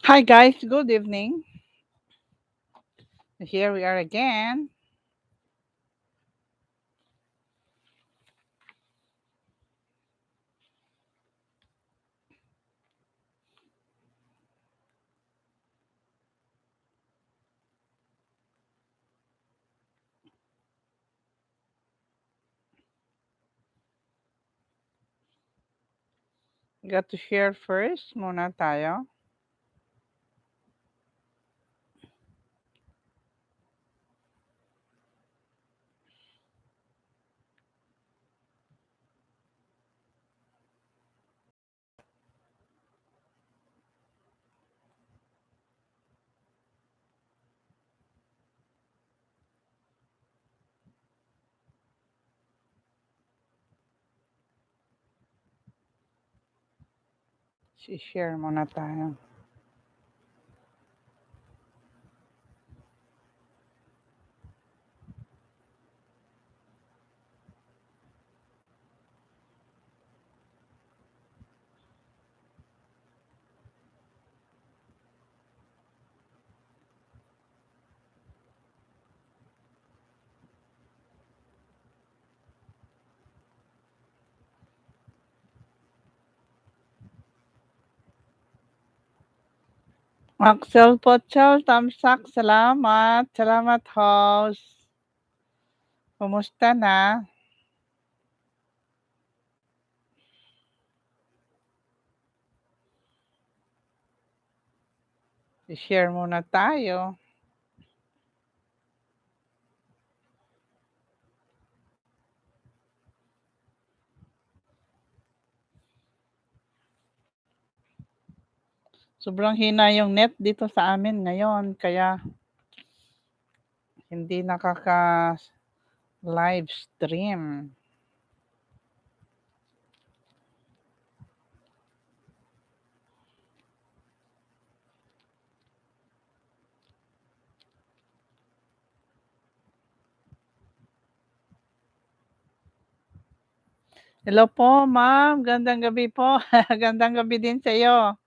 Hi guys, good evening. Here we are again. Got to share first muna tayo. Si-share muna tayo. Axel Pochol, tamsak, salamat. Salamat host. Kumusta na? I-share muna tayo. Sobrang hina yung net dito sa amin ngayon, kaya hindi nakaka-live stream. Hello po, ma'am. Gandang gabi po. Gandang gabi din sa iyo.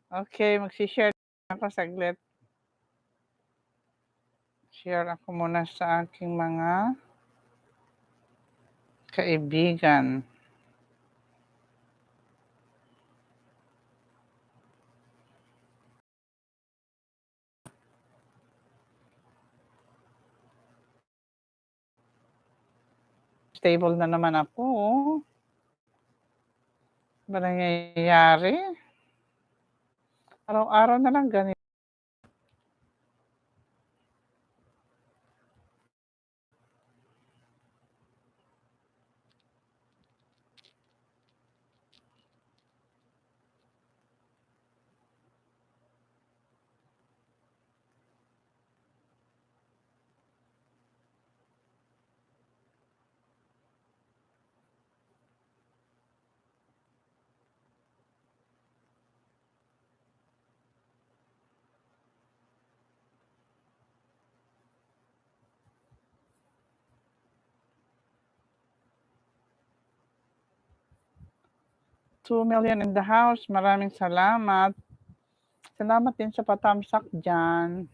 Okay, magsi-share ako saglit. Share ako muna sa aking mga kaibigan. Stable na naman ako. Ba nangyayari? Araw-araw na lang ganito. 2 million in the house. Maraming salamat. Salamat din sa patamsak dyan.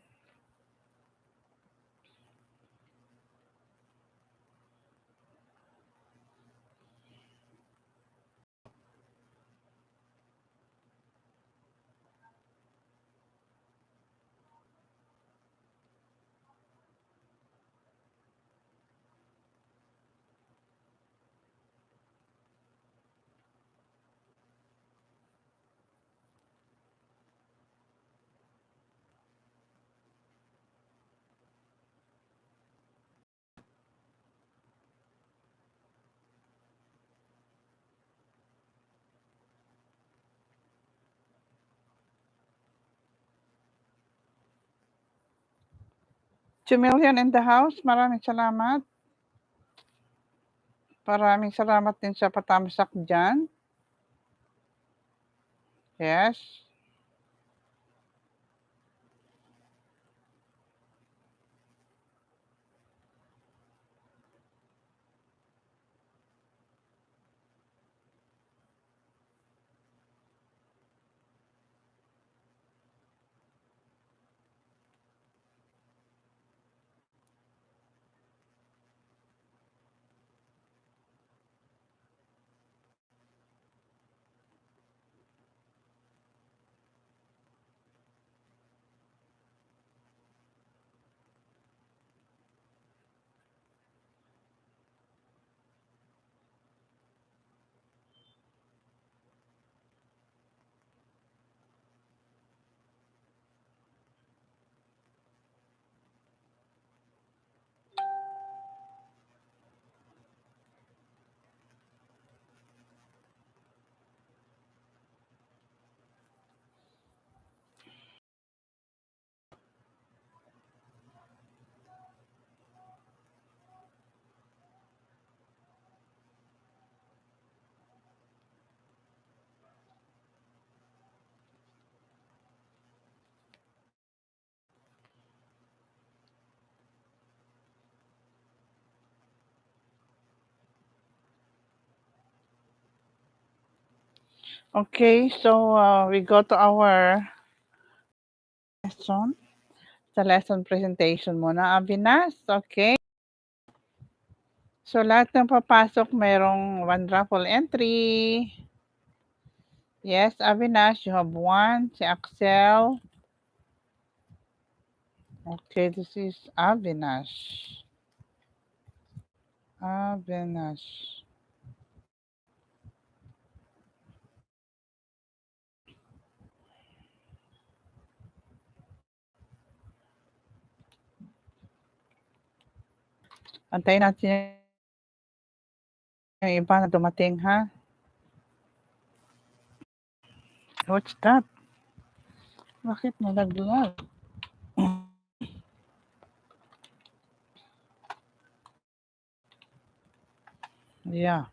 Two million in the house. Maraming salamat. Maraming salamat din sa patamsak dyan. Yes. Okay, so we go to our lesson. Sa lesson presentation muna, Avinas, okay? So lahat ng papasok merong 1 raffle entry. Yes, Avinash, you have 1. Si Axel. Okay, this is Avinash. Avinash. Antayin natin yung iba na dumating, ha? What's that? Bakit nalaglag? Yeah.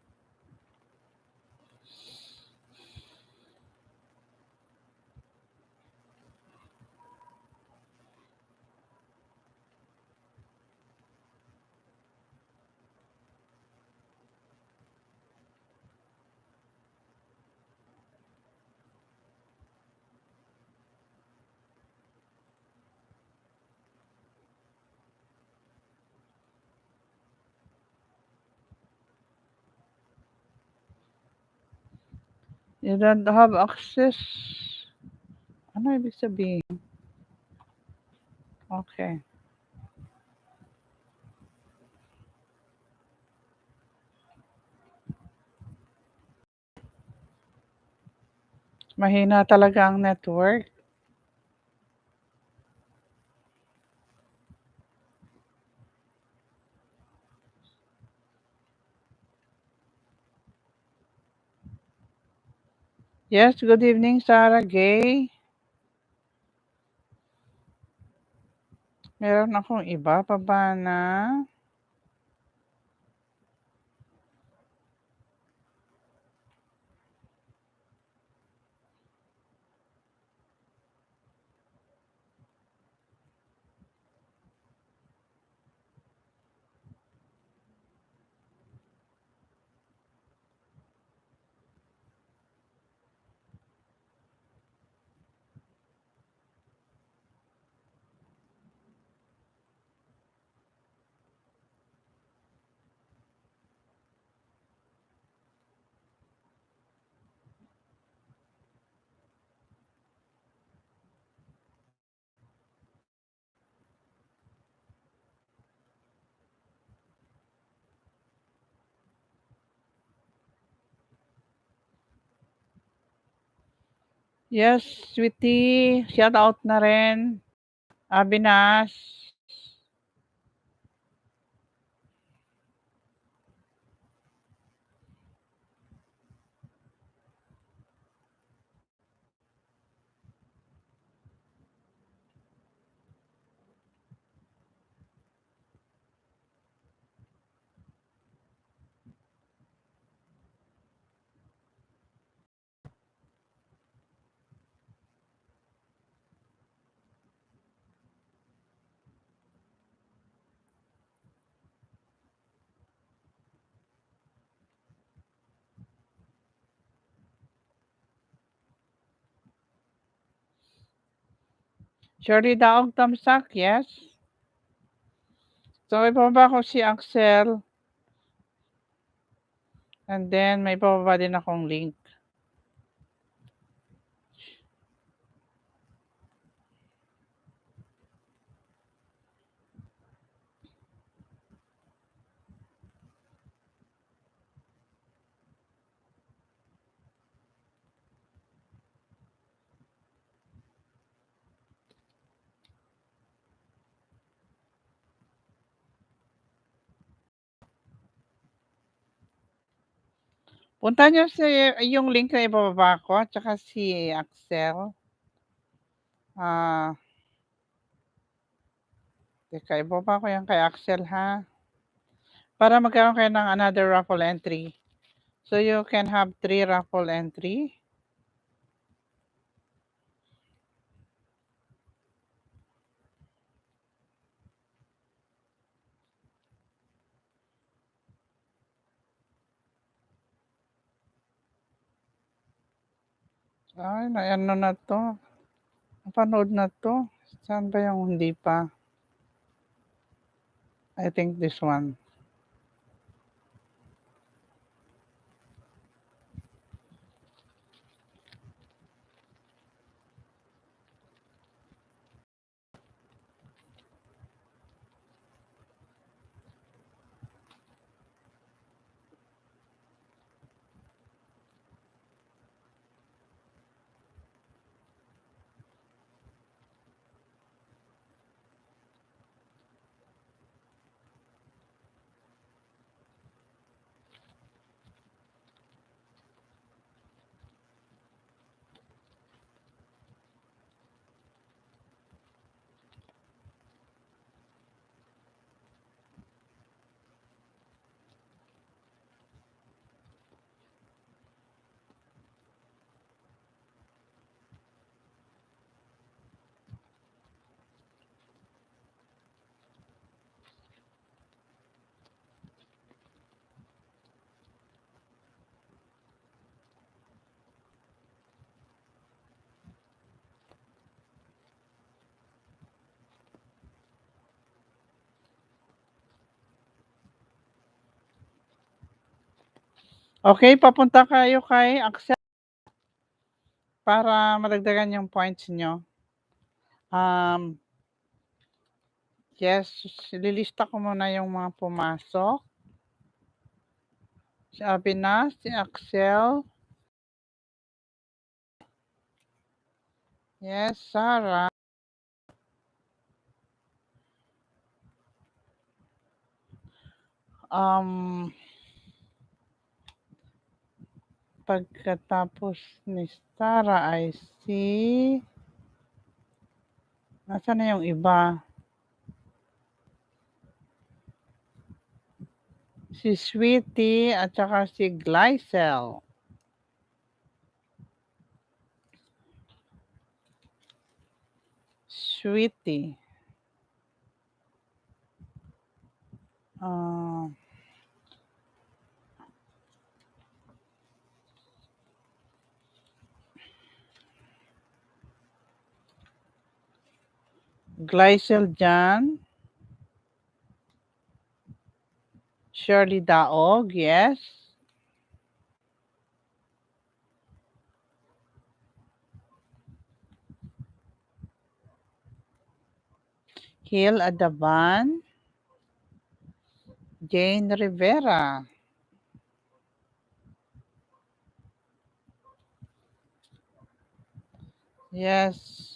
You don't have access. Ano ibig sabihin? Okay. Mahina talaga ang network. Yes, good evening, Sarah Gay. Meron akong iba pa ba na? Yes, sweetie, shout out na rin. Abinas. Shirley Daog Tamsak, yes. So, may pababa ko si Axel. And then, may pababa din akong link. Punta niyo yung link na ibababa ko, tsaka si Axel. Teka, ibababa ko yan kay Axel, ha? Para magkaroon kayo ng another raffle entry. So, you can have 3 raffle entry. Ay, ano na 'to, napanood na 'to. Saan ba yung hindi pa? I think this one. Okay, papunta kayo kay Axel para madagdagan yung points niyo. Um, yes, ililista ko muna yung mga pumasok. Sabi na si Axel. Yes, Sarah. Um, pagkatapos ni Sarah ay si nasaan na yung iba? Si Sweetie at saka si Glycel. Sweetie. Ah, Glycel Jan. Shirley Daog, yes. Hil Adaban. Jane Rivera. Yes.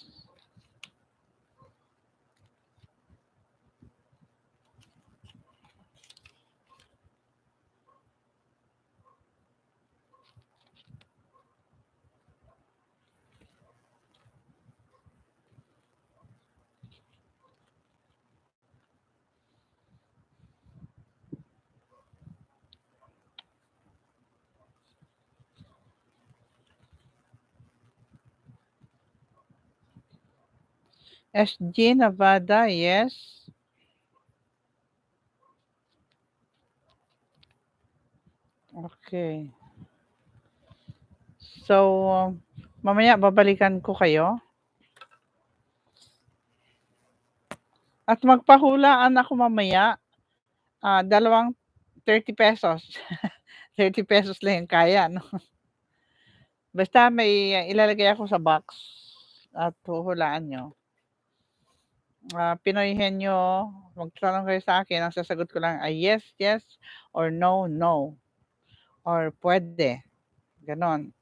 SG Nevada, yes. Okay. So, mamaya babalikan ko kayo. At magpahulaan ako mamaya. Dalawang 30 pesos. 30 pesos lang yung kaya, no? Basta may ilalagay ako sa box at huhulaan nyo. Pinoy Henyo, magtanong kayo sa akin, ang sasagot ko lang ay yes, yes, or no, no, or pwede. Ganon.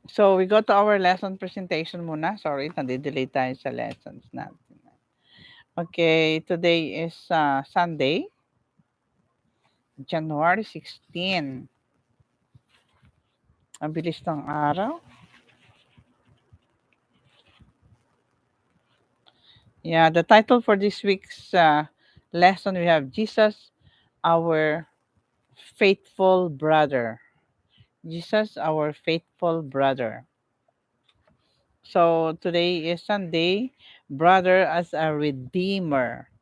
So, we go to our lesson presentation muna. Sorry, nadidelay tayo sa lessons natin. Okay, today is Sunday, January 16. Ang bilis ng araw. Yeah, the title for this week's lesson, we have Jesus, our faithful brother. Jesus, our faithful brother. So today is Sunday, brother as a redeemer.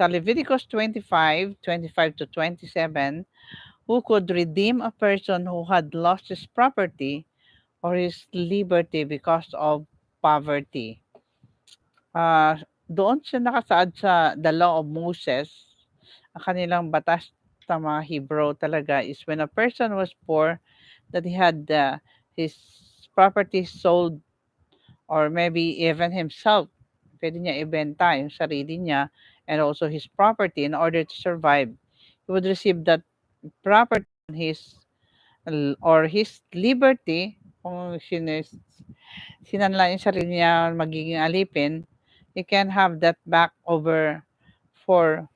sa Leviticus 25:25 to 27, who could redeem a person who had lost his property or his liberty because of poverty. Doon siya nakasaad sa the law of Moses. Ang kanilang batas sa mga Hebrew talaga is when a person was poor, that he had his property sold, or maybe even himself, pwede niya ibenta yung sarili niya and also his property in order to survive. He would receive that property on his or his liberty kung sinanla yung sarili niya magiging alipin. You can have that back over for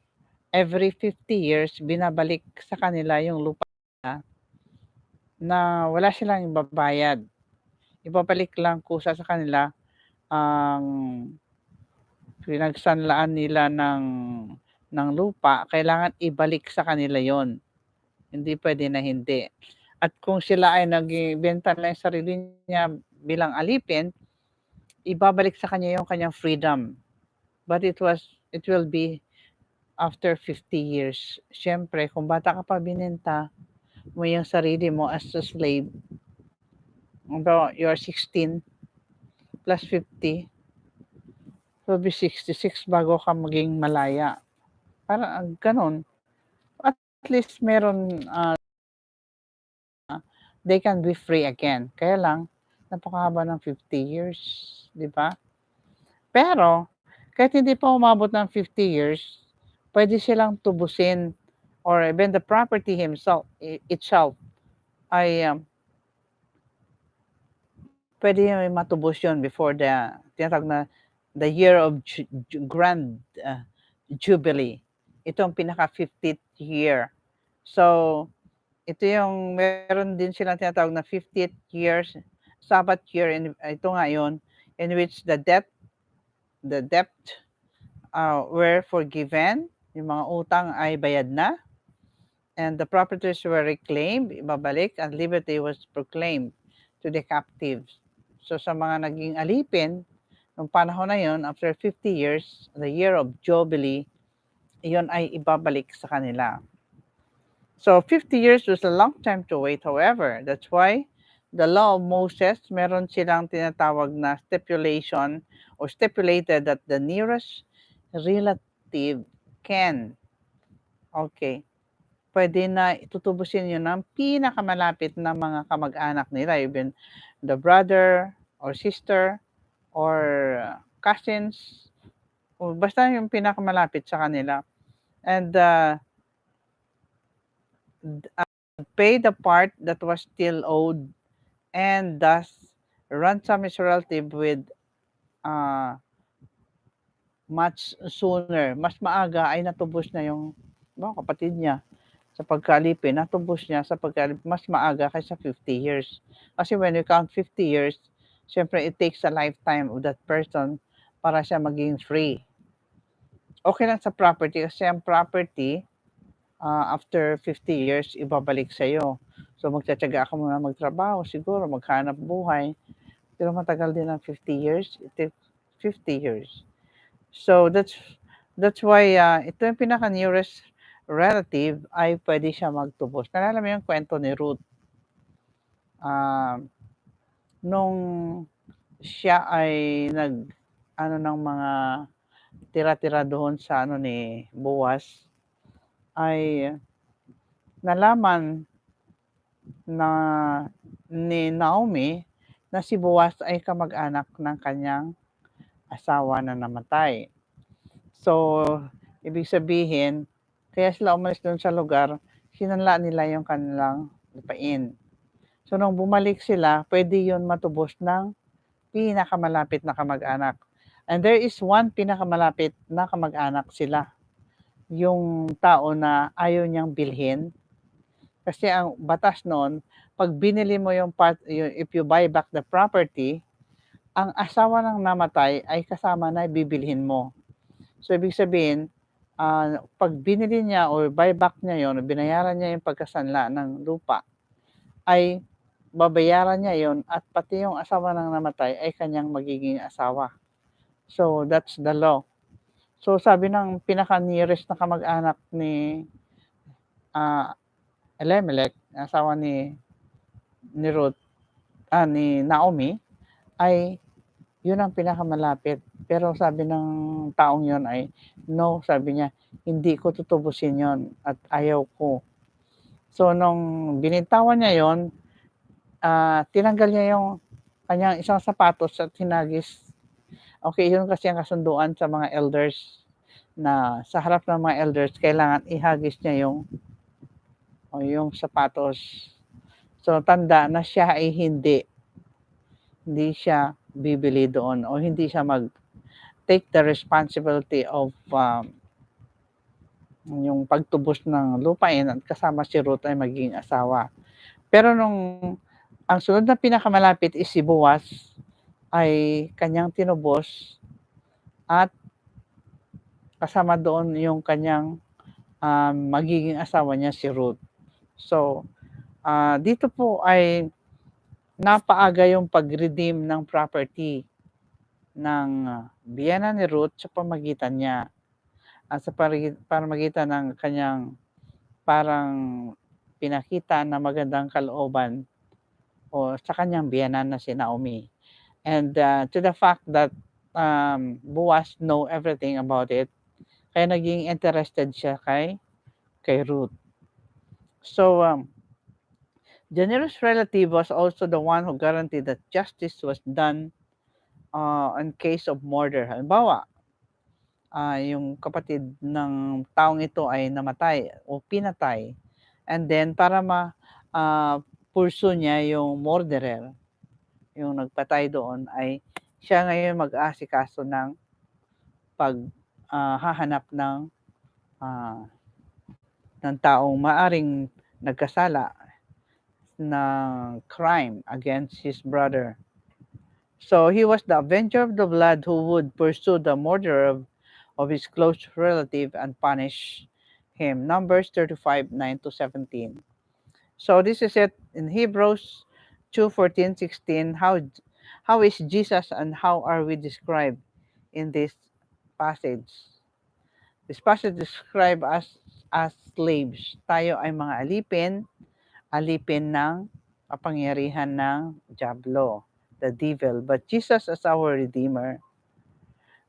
every 50 years, binabalik sa kanila yung lupa na wala silang ibabayad. Ibabalik lang kusa sa kanila ang pinagsanlaan nila ng lupa, kailangan ibalik sa kanila yon. Hindi pwede na hindi. At kung sila ay nagbenta lang yung sarili niya bilang alipin, ibabalik sa kanya yung kanyang freedom. But it will be after 50 years. Siyempre, kung bata ka pa binenta mo yung sarili mo as a slave, although you're 16 plus 50, will be 66 bago ka maging malaya. Parang ganun. At least meron, they can be free again. Kaya lang, napakahaba ng 50 years, di ba? Pero, kahit hindi pa umabot ng 50 years, pwede silang tubusin or even the property itself ay pwede matubos yun before the tinatawag na the year of grand jubilee. Ito ang pinaka 50th year. So, ito yung meron din silang tinatawag na 50th years Sabbath year, ito nga yun, in which the debt were forgiven, yung mga utang ay bayad na, and the properties were reclaimed, ibabalik, and liberty was proclaimed to the captives. So sa mga naging alipin, nung panahon na yun, after 50 years, the year of Jubilee, iyon ay ibabalik sa kanila. So 50 years was a long time to wait, however. That's why the law of Moses, meron silang tinatawag na stipulation or stipulated that the nearest relative can, pwede na tutubusin yun ng pinakamalapit na mga kamag-anak nila, even the brother or sister or cousins, o basta yung pinakamalapit sa kanila. And pay the part that was still owed, and thus ransom his relative with much sooner. Mas maaga ay natubos na yung kapatid niya sa pagkalipin, natubos niya sa pagkalipin mas maaga kaysa 50 years. Kasi when you count 50 years, syempre it takes a lifetime of that person para siya maging free. Okay lang sa property kasi ang property, after 50 years, ibabalik sa'yo. So magtsatsaga ka muna magtrabaho, siguro maghanap buhay. Pero matagal din ang 50 years. It takes 50 years. So that's why ito yung pinaka-nearest relative ay pwede siya magtubos. Nalala mo yung kwento ni Ruth? Nung siya ay ng mga tira-tira doon sa ni Boaz, ay nalaman na ni Naomi na si Boaz ay kamag-anak ng kanyang asawa na namatay. So, ibig sabihin, kaya sila umalis doon sa lugar, sinanla nila yung kanilang lupain. So, nung bumalik sila, pwede yun matubos ng pinakamalapit na kamag-anak. And there is one pinakamalapit na kamag-anak sila. Yung tao na ayaw niyang bilhin. Kasi ang batas noon, pag binili mo if you buy back the property, ang asawa ng namatay ay kasama na bibilhin mo. So, ibig sabihin, pag binili niya or buyback niya yon, binayaran niya yung pagkasanla ng lupa, ay babayaran niya yon at pati yung asawa ng namatay ay kanyang magiging asawa. So, that's the law. So, sabi ng pinaka-nearest na kamag-anak ni, ah, Elimelech, asawa ni Ruth, ni Naomi, ay yun ang pinakamalapit. Pero sabi ng taong yun ay, "No," sabi niya, "hindi ko tutubusin yon at ayaw ko." So, nung binitawan niya yon, tinanggal niya yung kanyang isang sapatos at hinagis. Okay, yun kasi ang kasunduan sa mga elders na sa harap ng mga elders kailangan ihagis niya yung sapatos. So, tanda na siya ay hindi siya bibili doon o hindi siya take the responsibility of yung pagtubos ng lupain at kasama si Ruth ay magiging asawa. Pero ang sunod na pinakamalapit is si Boaz ay kanyang tinubos at kasama doon yung kanyang magiging asawa niya si Ruth. So, dito po ay napaaga yung pag-redeem ng property ng biyena ni Ruth sa pamagitan niya at sa pamagitan ng kanyang parang pinakita na magandang kalooban o sa kanyang biyenan na si Naomi. And to the fact that Boaz know everything about it, kaya naging interested siya kay Ruth. So, the nearest relative was also the one who guaranteed that justice was done in case of murder. Halimbawa, yung kapatid ng taong ito ay namatay o pinatay. And then, para pursue niya yung murderer, yung nagpatay doon, ay siya ngayon mag-aasikaso ng hahanap ng taong maaring nagkasala ng crime against his brother. So he was the avenger of the blood who would pursue the murderer of his close relative and punish him. Numbers 35, 9-17. So this is it in Hebrews 2:14, 16. How is Jesus and how are we described in this passage? This passage describe us as slaves. Tayo ay mga alipin ng kapangyarihan ng diablo, the devil. But Jesus as our Redeemer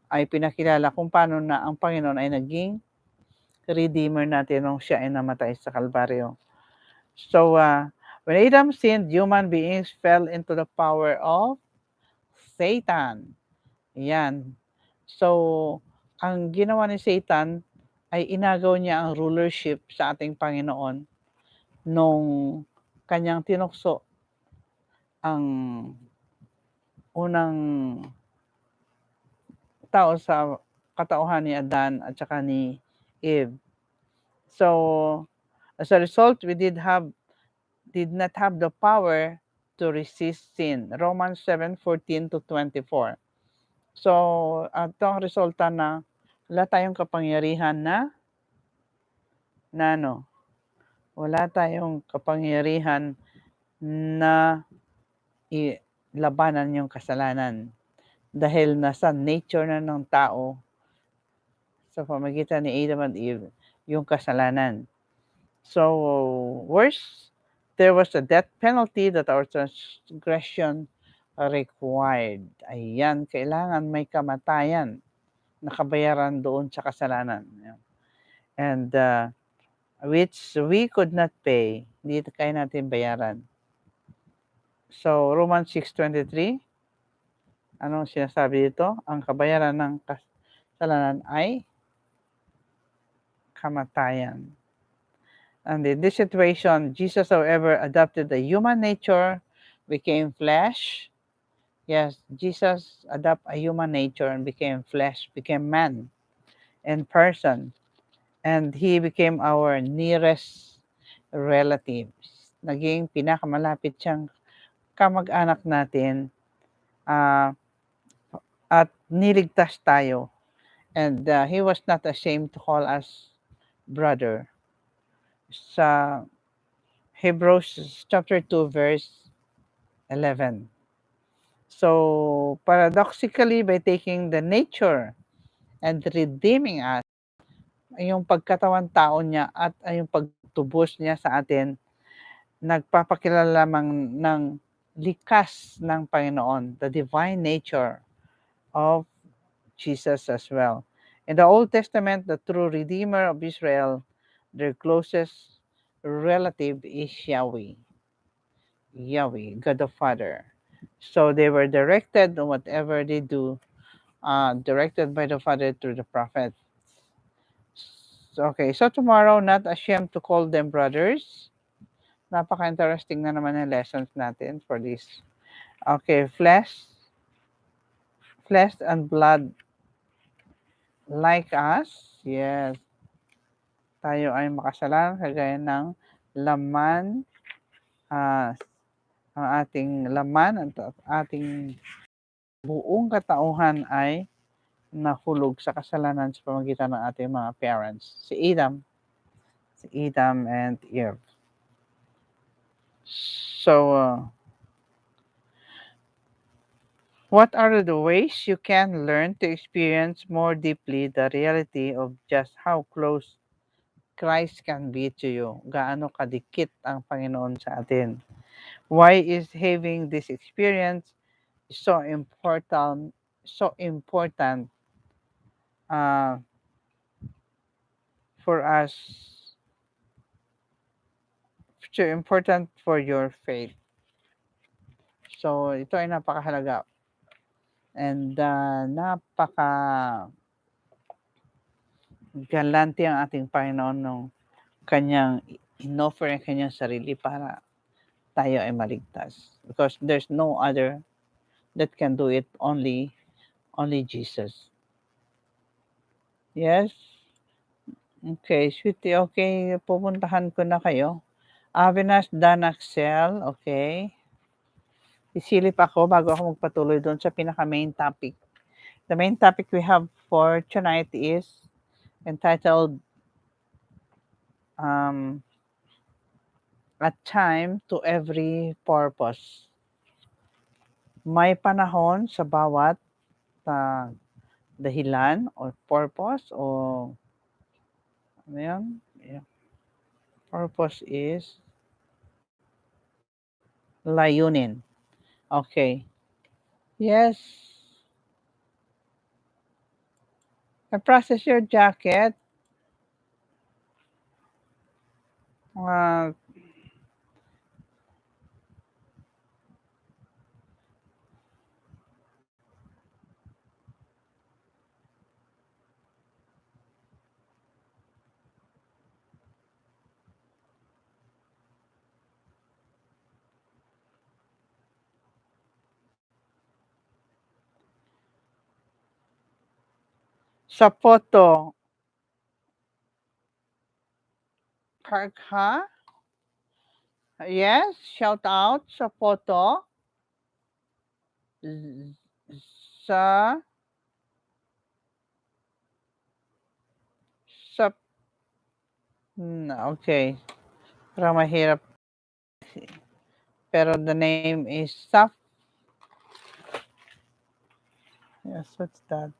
ay pinakilala kung paano na ang Panginoon ay naging Redeemer natin nung siya ay namatay sa Kalbaryo. So, when Adam sinned, human beings fell into the power of Satan. Yan. So, ang ginawa ni Satan ay inagaw niya ang rulership sa ating Panginoon nung kanyang tinukso ang unang tao sa katauhan ni Adan at saka ni Eve. So, as a result, we did not have the power to resist sin. Romans 7:14-24. So, ito ang resulta na wala tayong kapangyarihan wala tayong kapangyarihan na labanan yung kasalanan dahil nasa nature na ng tao sa pamagitan ni Adam and Eve yung kasalanan. So, worse, there was a death penalty that our transgression required. Ayan, kailangan may kamatayan na kabayaran doon sa kasalanan. And which we could not pay. Hindi kaya natin bayaran. So, Romans 6:23, anong sinasabi dito? Ang kabayaran ng kasalanan ay kamatayan. And in this situation, Jesus, however, adopted the human nature, became flesh. Yes, Jesus adopted a human nature and became flesh, became man in person. And he became our nearest relatives. Naging pinakamalapit siyang kamag-anak natin at niligtas tayo. And he was not ashamed to call us brother. Sa Hebrews chapter 2 verse 11. So paradoxically, by taking the nature and redeeming us. Yung pagkatawan tao niya at yung pagtubos niya sa atin, nagpapakilala lamang ng likas ng Panginoon, the divine nature of Jesus as well. In the Old Testament, the true Redeemer of Israel, their closest relative is Yahweh, Yahweh, God the Father. So they were directed on whatever they do, directed by the Father through the prophet. Okay, so tomorrow, not ashamed to call them brothers. Napaka-interesting na naman yung lessons natin for this. Okay, flesh and blood like us. Yes, tayo ay makasalanan kagaya ng laman, ah, ang ating laman at ating buong katauhan ay nahulog sa kasalanan sa pamamagitan ng ating mga parents. Si Adam and Eve. So, what are the ways you can learn to experience more deeply the reality of just how close Christ can be to you? Gaano kadikit ang Panginoon sa atin? Why is having this experience so important uh, for us, so important for your faith? So, ito ay napakahalaga and napaka galante ang ating Panginoon nung kanyang inoffer ang kanyang sarili para tayo ay maligtas. Because there's no other that can do it, only Jesus. Yes? Okay, sweetie, okay, pupuntahan ko na kayo. Avenas Danaxel, okay. Isilip ako bago ako magpatuloy doon sa pinaka-main topic. The main topic we have for tonight is entitled A Time to Every Purpose. May panahon sa bawat dahilan or purpose o ano yan? Yeah. Purpose is layunin. Okay. Yes. I-process your jacket. Uh, sa photo, Karkha. Yes, shout out sa photo. Sa sa okay. Parang mahirap. Pero the name is Saf. Yes, what's that?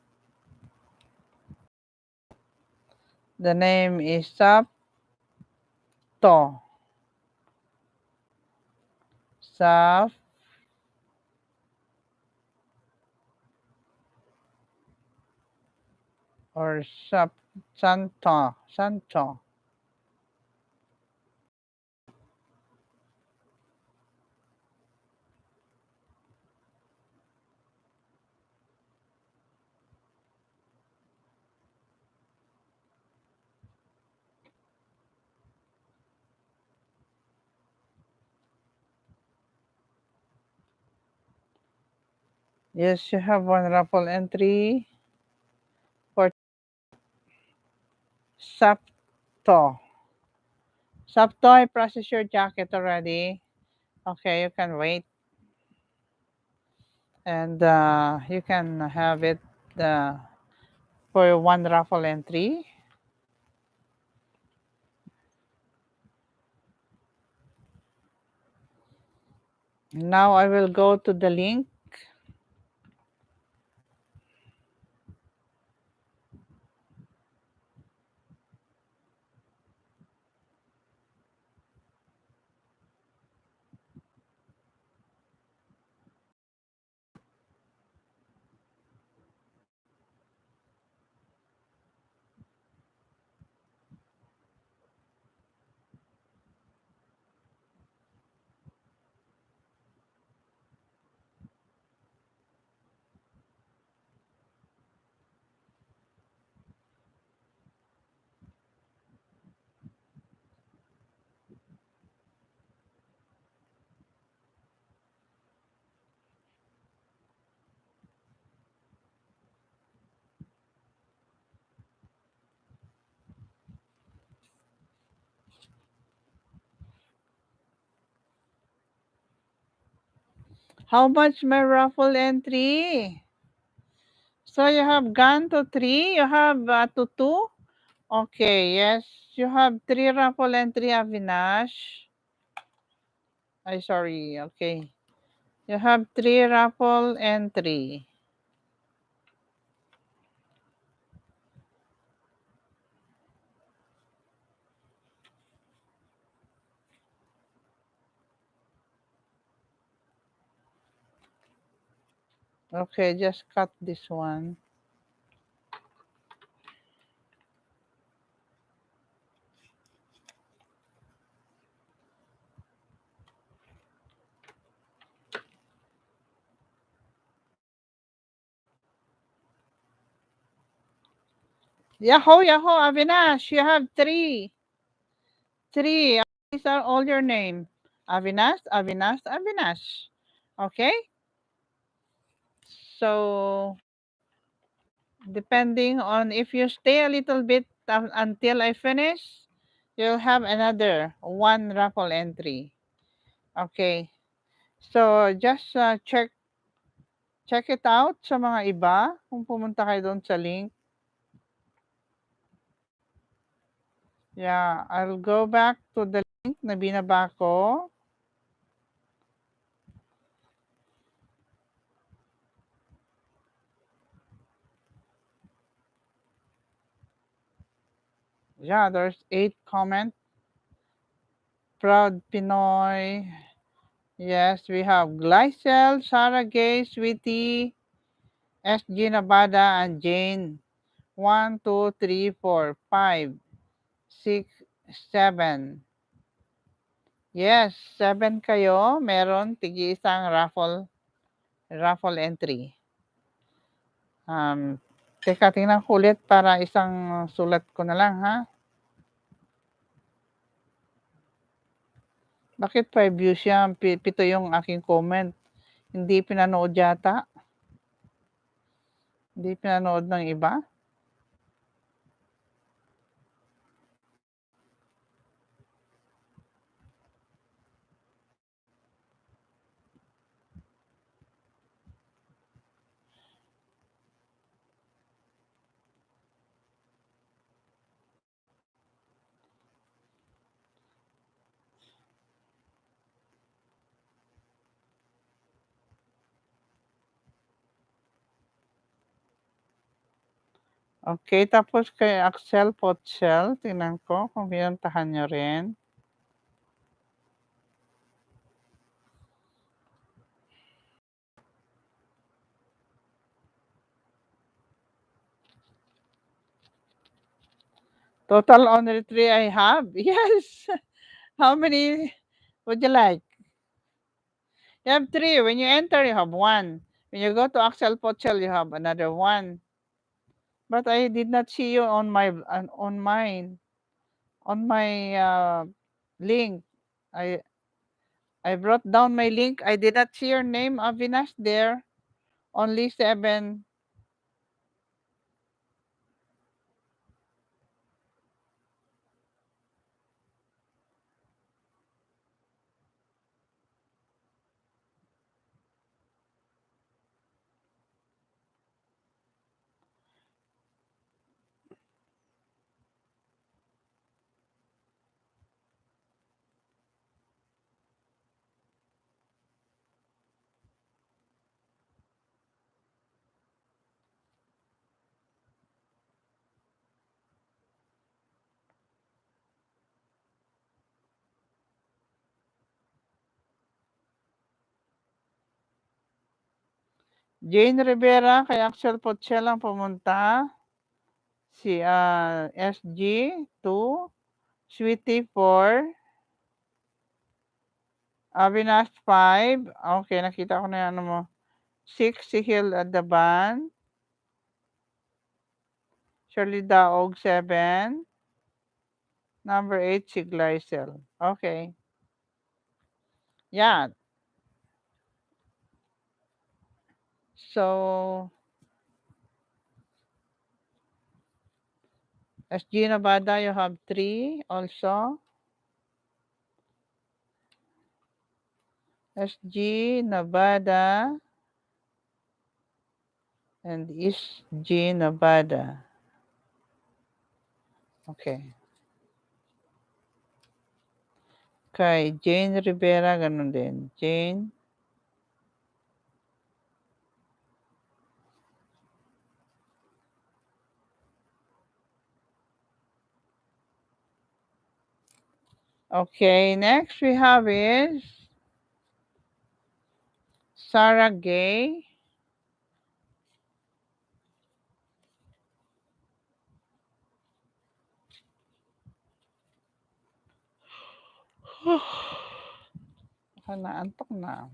The name is Sapto. Saf. Or Sap. Santo. Santo. Yes, you have one raffle entry for Sapto. Sapto, I processed your jacket already. Okay, you can wait. And you can have it for one raffle entry. Now I will go to the link. How much my raffle entry? So you have gone to 3, you have to 2? Okay, yes. You have 3 raffle entry, Avinash. Ay, sorry. Okay. You have 3 raffle entry. Okay, just cut this one. Yahoo, Yahoo, Avinash, you have 3. 3. These are all your name. Avinash, Avinash, Avinash. Okay? So, depending on if you stay a little bit until I finish, you'll have another 1 raffle entry. Okay. So, just check it out sa mga iba kung pumunta kayo doon sa link. Yeah, I'll go back to the link na binaba ko. Yeah, there's 8 comments. Proud Pinoy. Yes, we have Glycel, Sarah Gay, Sweetie, SG Nabada, and Jane. 1, 2, 3, 4, 5, 6, 7. Yes, 7 kayo. Meron tigi isang raffle entry. Teka, tingnan ko ulit para isang sulat ko na lang, ha? Bakit 5 views yan? 7 yung aking comment. Hindi pinanood yata. Hindi pinanood ng iba. Okay, tapos kay Axel Potshel, tingnan ko kung pinuntahan niyo rin. Total only 3 I have. Yes. How many would you like? You have 3. When you enter, you have 1. When you go to Axel Potshel, you have another 1. But I did not see you on my link. I brought down my link. I did not see your name, Avinash, there. Only 7. Jane Rivera, kay Axel Potshel ang pumunta. Si SG, 2. Sweetie, 4. Avinash, 5. Okay, nakita ko na yung ano mo. 6, si Hill Adaban. Shirley Daog, 7. Number 8, si Glycel. Okay. Yeah. So, SG Navada, you have 3 also. SG, Nevada, and East G, Nevada. Okay. Kay Jane Rivera, ganun din. Jane. Okay, next we have is Sarah Gay. Baka naantok na.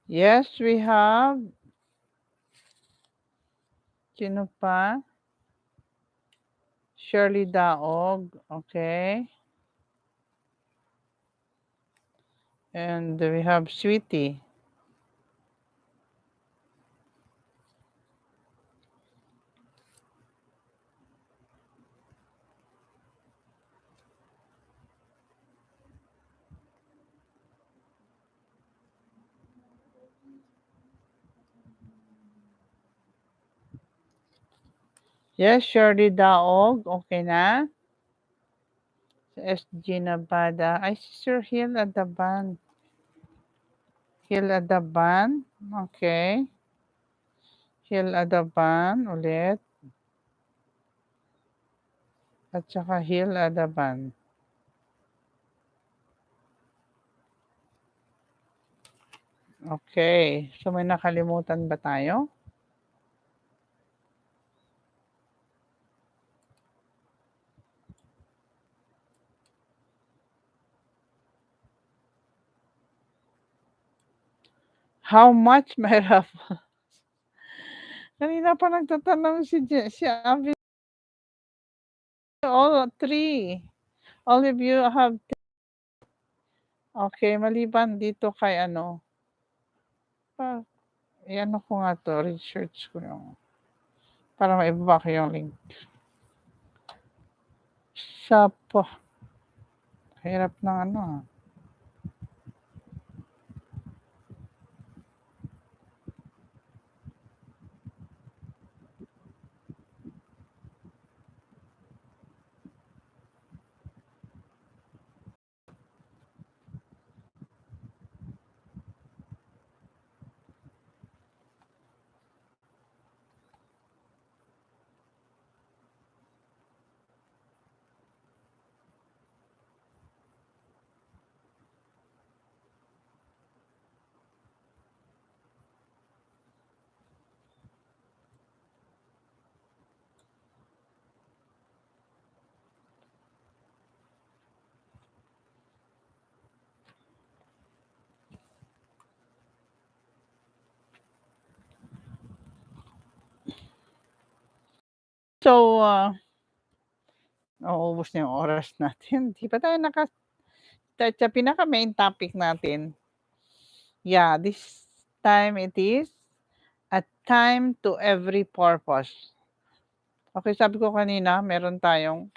Yes, we have. Sino pa? Shirley Daog. Okay. And we have Sweetie. Yes, Shirley Daog. Okay na. SG Nevada. Ay, si Sir Hill Adaban. Hill Adaban. Okay. Hill Adaban ulit. At saka Hill Adaban. Okay. So may nakalimutan ba tayo? How much may raffle? Kanina pa nagtatanong si Avi. All three. All of you have. Okay, maliban dito kay ano. Pa, ano ko nga to, research ko yung para maibaba ko yung link. Siya po. Hirap ng ano. So, nauubos na yung oras natin. Di pa tayo sa pinaka main topic natin. Yeah, this time it is a time to every purpose. Okay, sabi ko kanina, meron tayong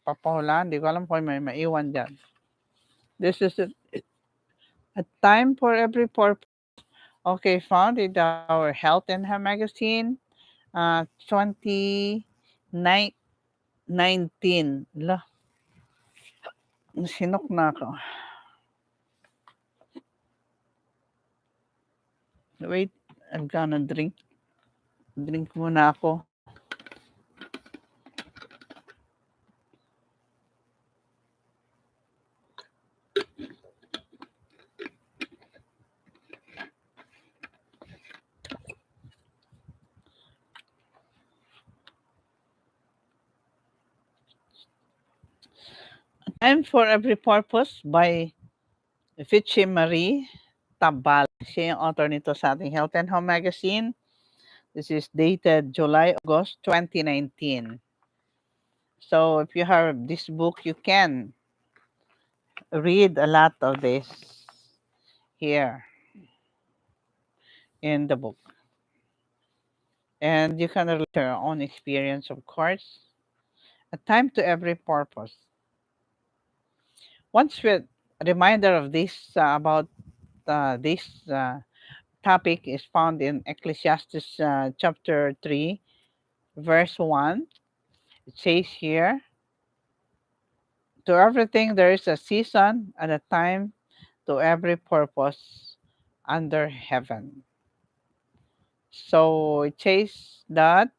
papahulaan. Di ko alam kung may maiwan dyan. This is a time for every purpose. Okay, found in our Health and Her magazine, 2019. Lah, sinok na ako. Wait, I'm gonna drink. Drink muna ako. Time for Every Purpose by Fitchi Marie Tabal. Siya yung author nito sa ating Health and Home Magazine. This is dated July, August 2019. So if you have this book, you can read a lot of this here in the book. And you can relate your own experience, of course. A time to every purpose. One sweet reminder of this about this topic is found in Ecclesiastes chapter 3, verse 1. It says here, to everything there is a season and a time to every purpose under heaven. So it says that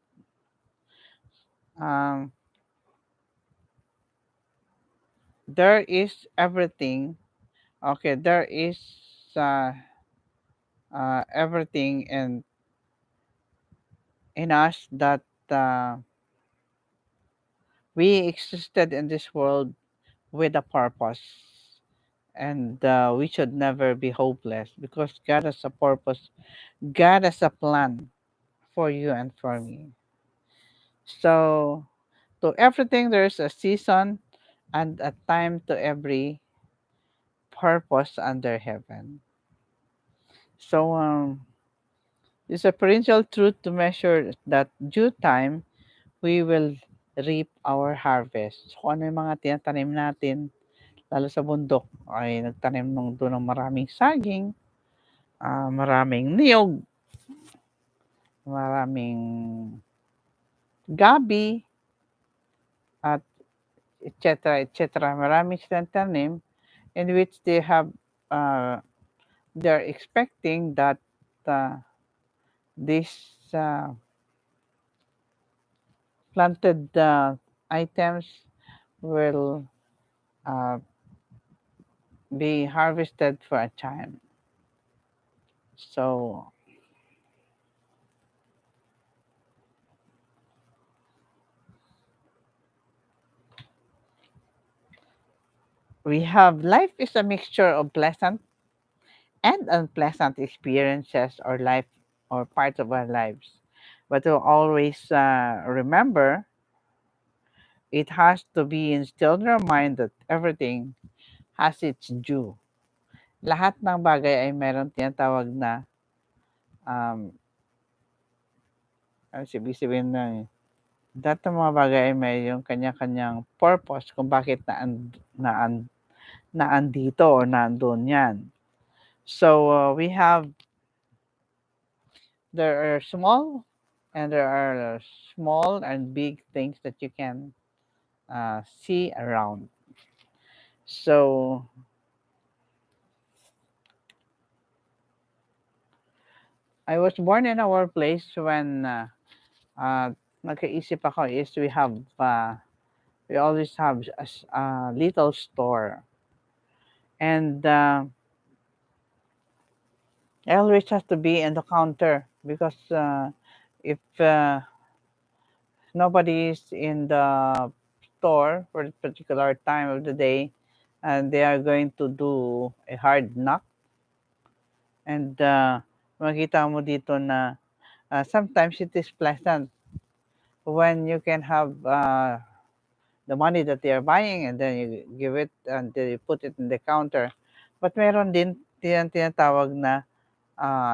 um, there is everything. Okay, there is uh, everything in us that uh, we existed in this world with a purpose. And we should never be hopeless because God has a purpose. God has a plan for you and for me. So, to everything, there's a season and a time to every purpose under heaven. So, it's a perennial truth to measure that due time, we will reap our harvest. So, ano yung mga tinatanim natin, lalo sa bundok, ay nagtanim doon ng maraming saging, maraming niyog, maraming gabi, at etc. Maraming silang tanim in which uh, they're expecting that uh, these planted items will uh, be harvested for a time. So we have life is a mixture of pleasant and unpleasant experiences or life or parts of our lives. But to always remember, it has to be instilled in our mind that everything has its due. Lahat ng bagay ay meron tinatawag na ano ibig sabihin na lahat ng mga bagay ay may yung kanya-kanyang purpose kung bakit naandito o nandun yan. So there are small and big things that you can see around. So I was born in our place when nagkaisip ako is we always have a little store. And I always have to be in the counter because if nobody is in the store for a particular time of the day, and they are going to do a hard knock, and makita mo dito na sometimes it is pleasant when you can have the money that they are buying and then you give it and then you put it in the counter. But meron din tinatawag na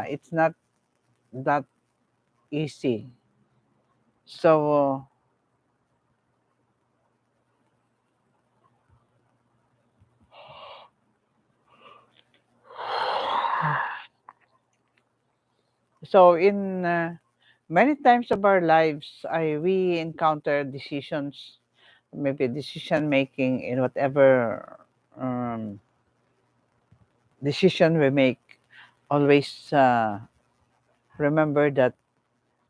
it's not that easy. So in many times of our lives, we encounter decisions, maybe decision making in whatever um, decision we make. Always remember that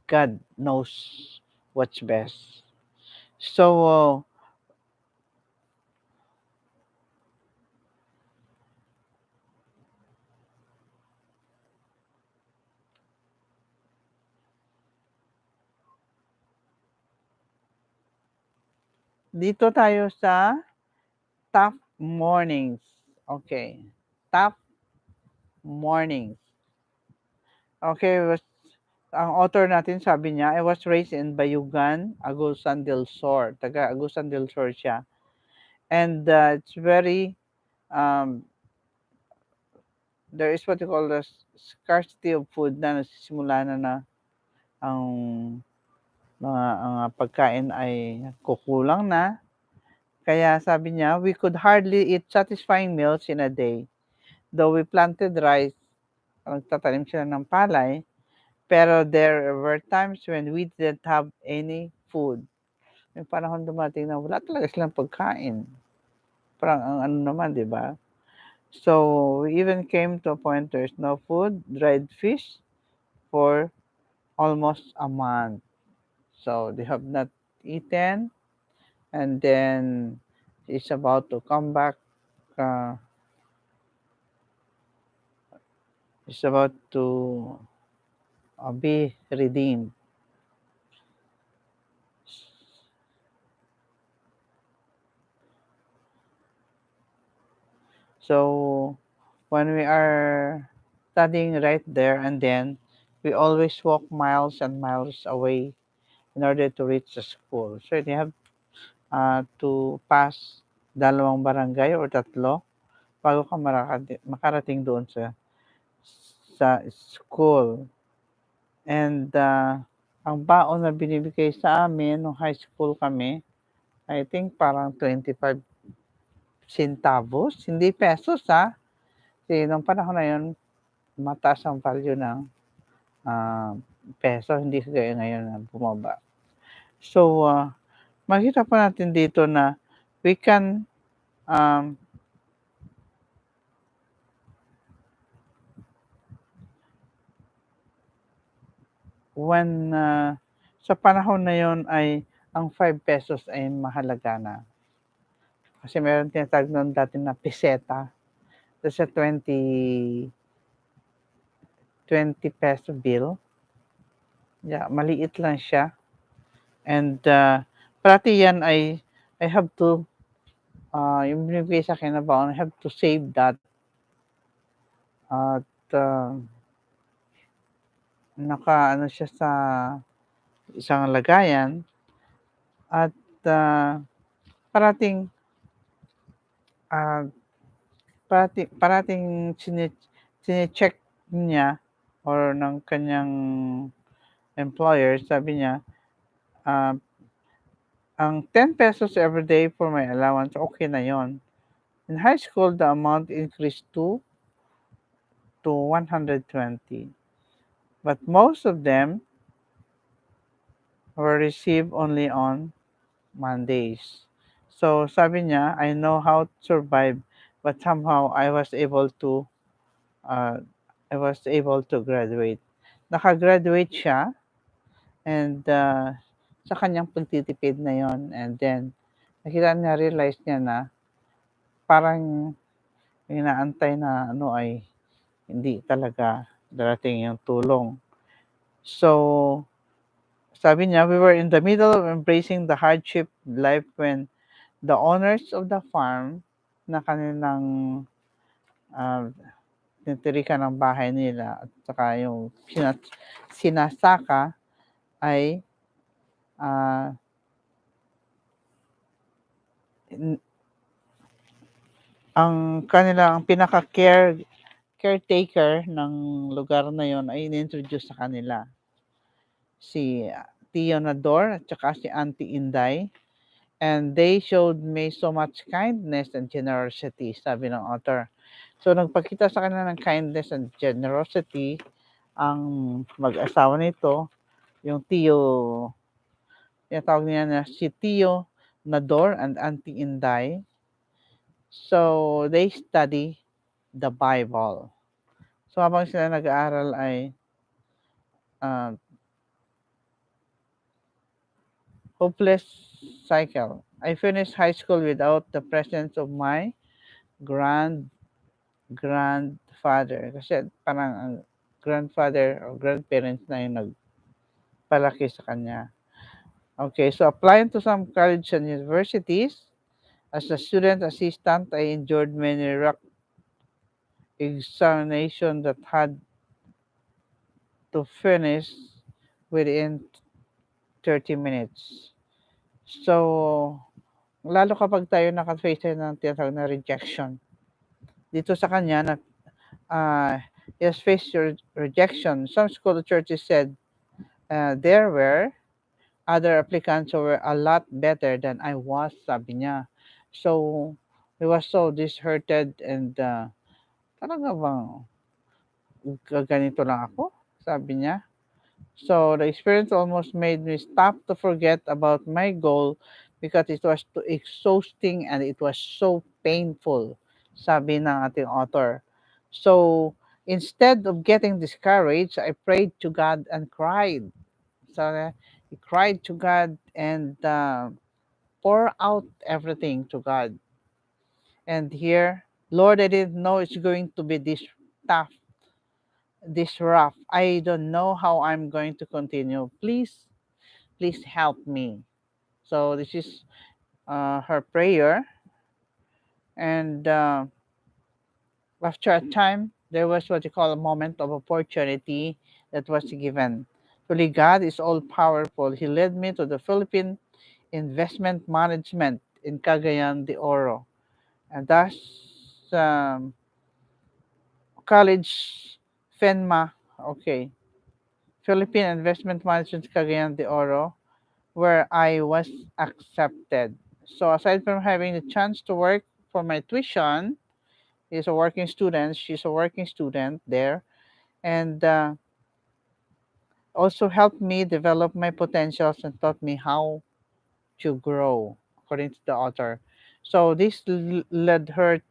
God knows what's best. So dito tayo sa Tough mornings. Okay. Tough mornings. Okay, ang author natin sabi niya, I was raised in Bayugan, Agusan del Sur. Taga Agusan del Sur siya. And it's very, um, there is what you call the scarcity of food na nasisimula na ang mga pagkain ay kukulang na. Kaya sabi niya, we could hardly eat satisfying meals in a day. Though we planted rice, nagtatanim sila ng palay, pero there were times when we didn't have any food. May panahon dumating na wala talaga silang pagkain. Parang ang ano naman, di ba? So, we even came to a point there's no food, dried fish for almost a month. So, they have not eaten, and then it's about to come back. Uh, it's about to be redeemed. So, when we are studying right there and then, we always walk miles and miles away in order to reach the school. So, they have to pass dalawang barangay or tatlo bago ka makarating doon sa school. And ang baon na binibigay sa amin nung high school kami, I think parang 25 centavos, hindi pesos ha. Kasi nung panahon na yun, mataas ang value ng ah, peso, hindi kagaya ngayon na bumaba. So, makita pa natin dito na we can um, when sa panahon na yon ay ang 5 pesos ay mahalaga na. Kasi meron tinatawag noon dati na peseta. Sa 20 peso bill. Yeah, maliit lang siya. And parati yan ay I have to, yung binibigay sa akin na baon, I have to save that. At naka-ano siya sa isang lagayan. At parating parating chine-check niya or ng kanyang employer, sabi niya, ang 10 pesos every day for my allowance, okay na yon. In high school, the amount increased to 120. But most of them were received only on Mondays. So sabi niya, I know how to survive, but somehow uh, I was able to graduate. Nakagraduate siya and sa kanyang pagtitipid na yon, and then nakita niya, realize niya na parang inaantay na ano ay hindi talaga darating yung tulong. So, sabi niya, we were in the middle of embracing the hardship life when the owners of the farm na kanilang tinitirikan ng bahay nila at saka yung sinasaka ay ang caretaker ng lugar na yon ay in-introduce sa kanila. Si Tio Nador at saka si Auntie Inday. And they showed me so much kindness and generosity, sabi ng author. So, nagpakita sa kanila ng kindness and generosity ang mag-asawa nito, yung Tio, tinatawag niya na si Tio Nador and Auntie Inday. So, they study the Bible. So, habang sila nag-aaral ay hopeless cycle. I finished high school without the presence of my grandfather. Kasi parang ang grandfather or grandparents na yung nagpalaki sa kanya. Okay, so applying to some college and universities, As a student assistant, I endured many examinations that had to finish within 30 minutes. So, lalo kapag tayo naka-face tayo ng tinatawag na rejection. Dito sa kanya na he has faced rejection. Some school churches said there were other applicants who were a lot better than I was, sabi niya. So, he was so disheartened and talaga bang ganito lang ako? Sabi niya. So the experience almost made me stop to forget about my goal because it was too exhausting and it was so painful, sabi ng ating author. So instead of getting discouraged, I prayed to God and cried. So he cried to God and pour out everything to God. And here, Lord, I didn't know it's going to be this tough, this rough. I don't know how I'm going to continue. Please help me. So this is her prayer. And after a time, there was what you call a moment of opportunity that was given. Truly, God is all powerful. He led me to the Philippine Investment Management in Cagayan de Oro. And that's college FENMA, okay, Philippine Investment Management Cagayan de Oro, where I was accepted. So aside from having the chance to work for my tuition, he's a working student, she's a working student there, and also helped me develop my potentials and taught me how to grow, according to the author. So this led her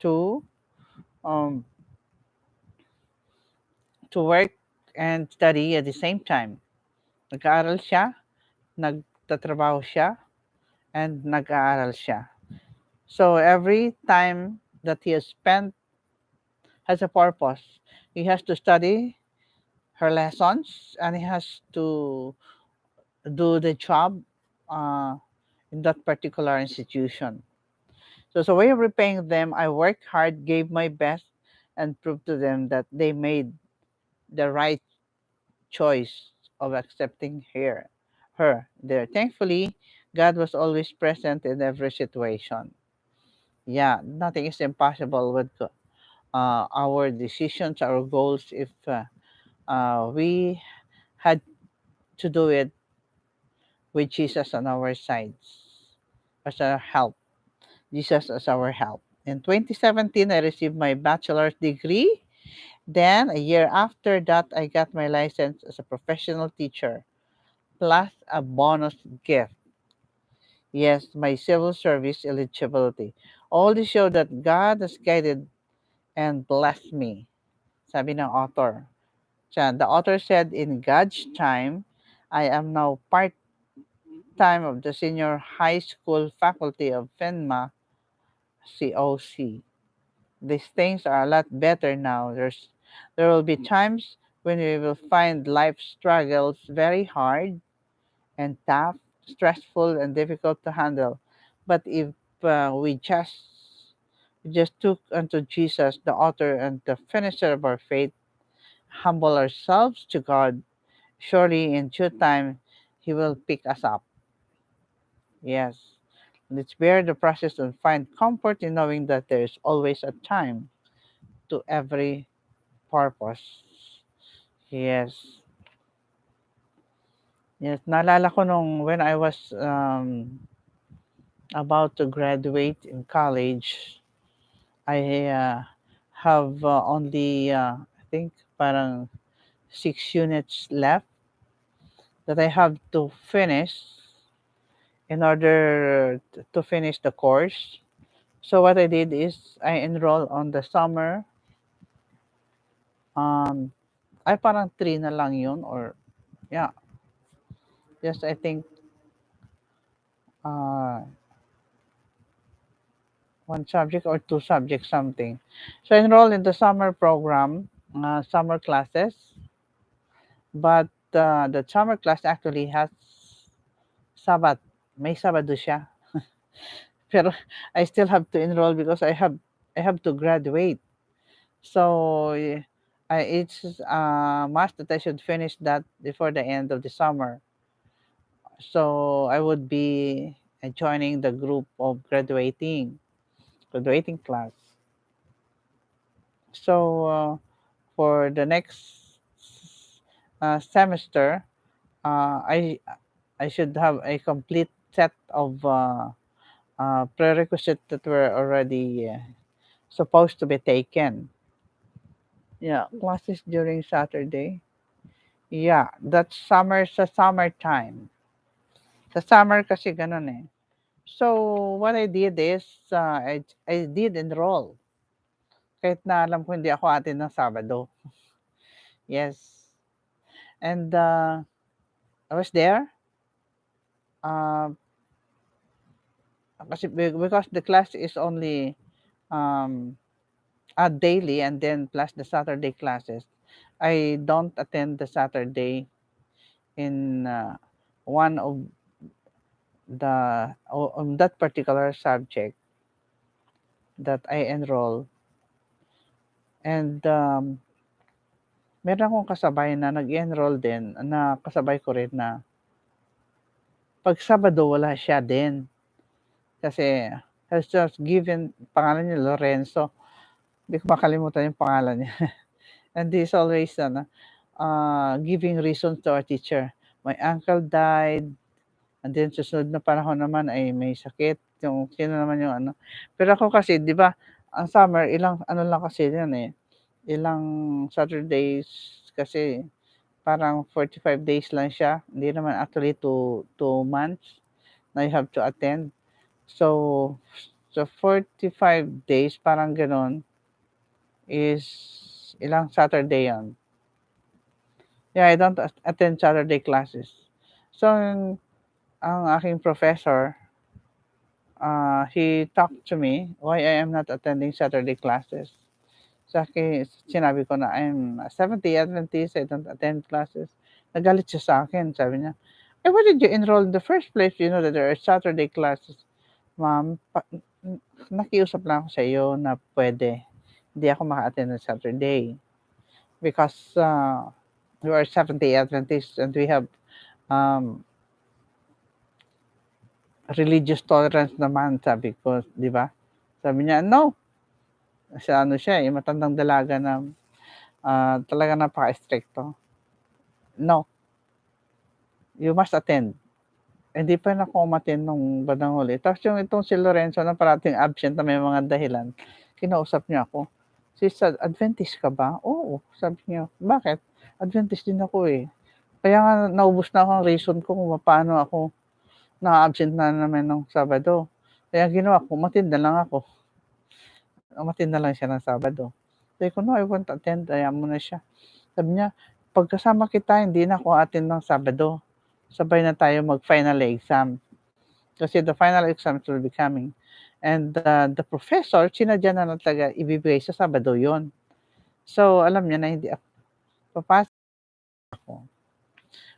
um, to work and study at the same time. Nag-aaral siya, nagtatrabaho siya, and nag-aaral siya. So every time that he has spent has a purpose. He has to study her lessons and he has to do the job uh, in that particular institution. So as a way of repaying them, I worked hard, gave my best, and proved to them that they made the right choice of accepting her there. Thankfully, God was always present in every situation. Yeah, nothing is impossible with our decisions, our goals, if we had to do it with Jesus on our sides as our help. Jesus as our help. In 2017, I received my bachelor's degree. Then, a year after that, I got my license as a professional teacher, plus a bonus gift. Yes, my civil service eligibility. All this show that God has guided and blessed me, sabi ng author. The author said, in God's time, I am now part-time of the senior high school faculty of FENMA COC. These things are a lot better now. There will be times when we will find life struggles very hard and tough, stressful and difficult to handle. But if we just took unto Jesus, the author and the finisher of our faith, humble ourselves to God, surely in due time He will pick us up. Yes. Let's bear the process and find comfort in knowing that there is always a time to every purpose. Yes. Yes. Naalala ko nung when I was about to graduate in college, I have only, I think, parang 6 units left that I have to finish in order to finish the course. So what I did is I enrolled on the summer. Um, ay parang 3 na lang yun or yeah, just I think uh, one subject or two subjects something. So I enrolled in the summer program, summer classes, but the summer class actually has Sabat. May Sabado siya. Pero I still have to enroll because I have to graduate. So it's must that I should finish that before the end of the summer. So I would be joining the group of graduating class. So for the next semester, uh, I I should have a complete set of prerequisites that were already supposed to be taken. Yeah, classes during Saturday. Yeah, that's summertime. Sa summer kasi ganun eh. So, what I did is, I did enroll. Kahit na alam ko hindi ako atin ng Sabado. Yes. And I was there. Uh, because the class is only um, daily and then plus the Saturday classes. I don't attend the Saturday in one of on that particular subject that I enroll. And meron akong kasabay na nag-enroll din na kasabay ko rin na 'pag Sabado wala siya din. Kasi has just given pangalan niya Lorenzo, hindi ko makalimutan yung pangalan niya. And he's always giving reasons to our teacher. My uncle died, and then susunod na panahon naman ay may sakit, yung sino naman yung ano. Pero ako kasi 'di ba, ang summer ilang ano lang kasi yun, eh, ilang Saturdays kasi parang 45 days lang siya, hindi naman actually 2 months na you have to attend. So, 45 days parang gano'n is ilang Saturday 'yon. Yeah, I don't attend Saturday classes. So, ang aking professor, he talked to me why I am not attending Saturday classes. Sinabi ko na I'm a Seventh-day Adventist, I don't attend classes. Nagalit siya sa akin, sabi niya, "Eh, why did you enroll in the first place? You know that there are Saturday classes." "Ma'am, nakiusap lang ako sa iyo na pwede. Hindi ako maka-attend ng Saturday because we are Seventh-day Adventists and we have um, religious tolerance naman," sabi ko, 'di ba? Sabi niya, "No." Sa ano siya, eh, matandang dalaga na talagang napaka-istrikto. "No, you must attend." Hindi pa rin ako umattend nung bandang huli. Tapos yung itong si Lorenzo na parating absent na may mga dahilan, kinausap niya ako, "Sis, Adventist ka ba?" "Oo." Sabi niya, "Bakit?" "Adventist din ako, eh." Kaya nga naubos na ako ang reason ko kung paano ako naa-absent na naman nung Sabado. Kaya ginawa ko, umattend na lang ako. Umattend na lang siya ng Sabado. Sabi ko, "No, I won't attend." Hayaan mo na siya. Sabi niya, "Pagkasama kita hindi na ako attend ng Sabado. Sabay na tayo mag-final exam." Kasi the final exams will be coming. And the professor, sinadya na lang talaga ibibigay sa Sabado yon. So, alam niya na hindi ako papasok ako.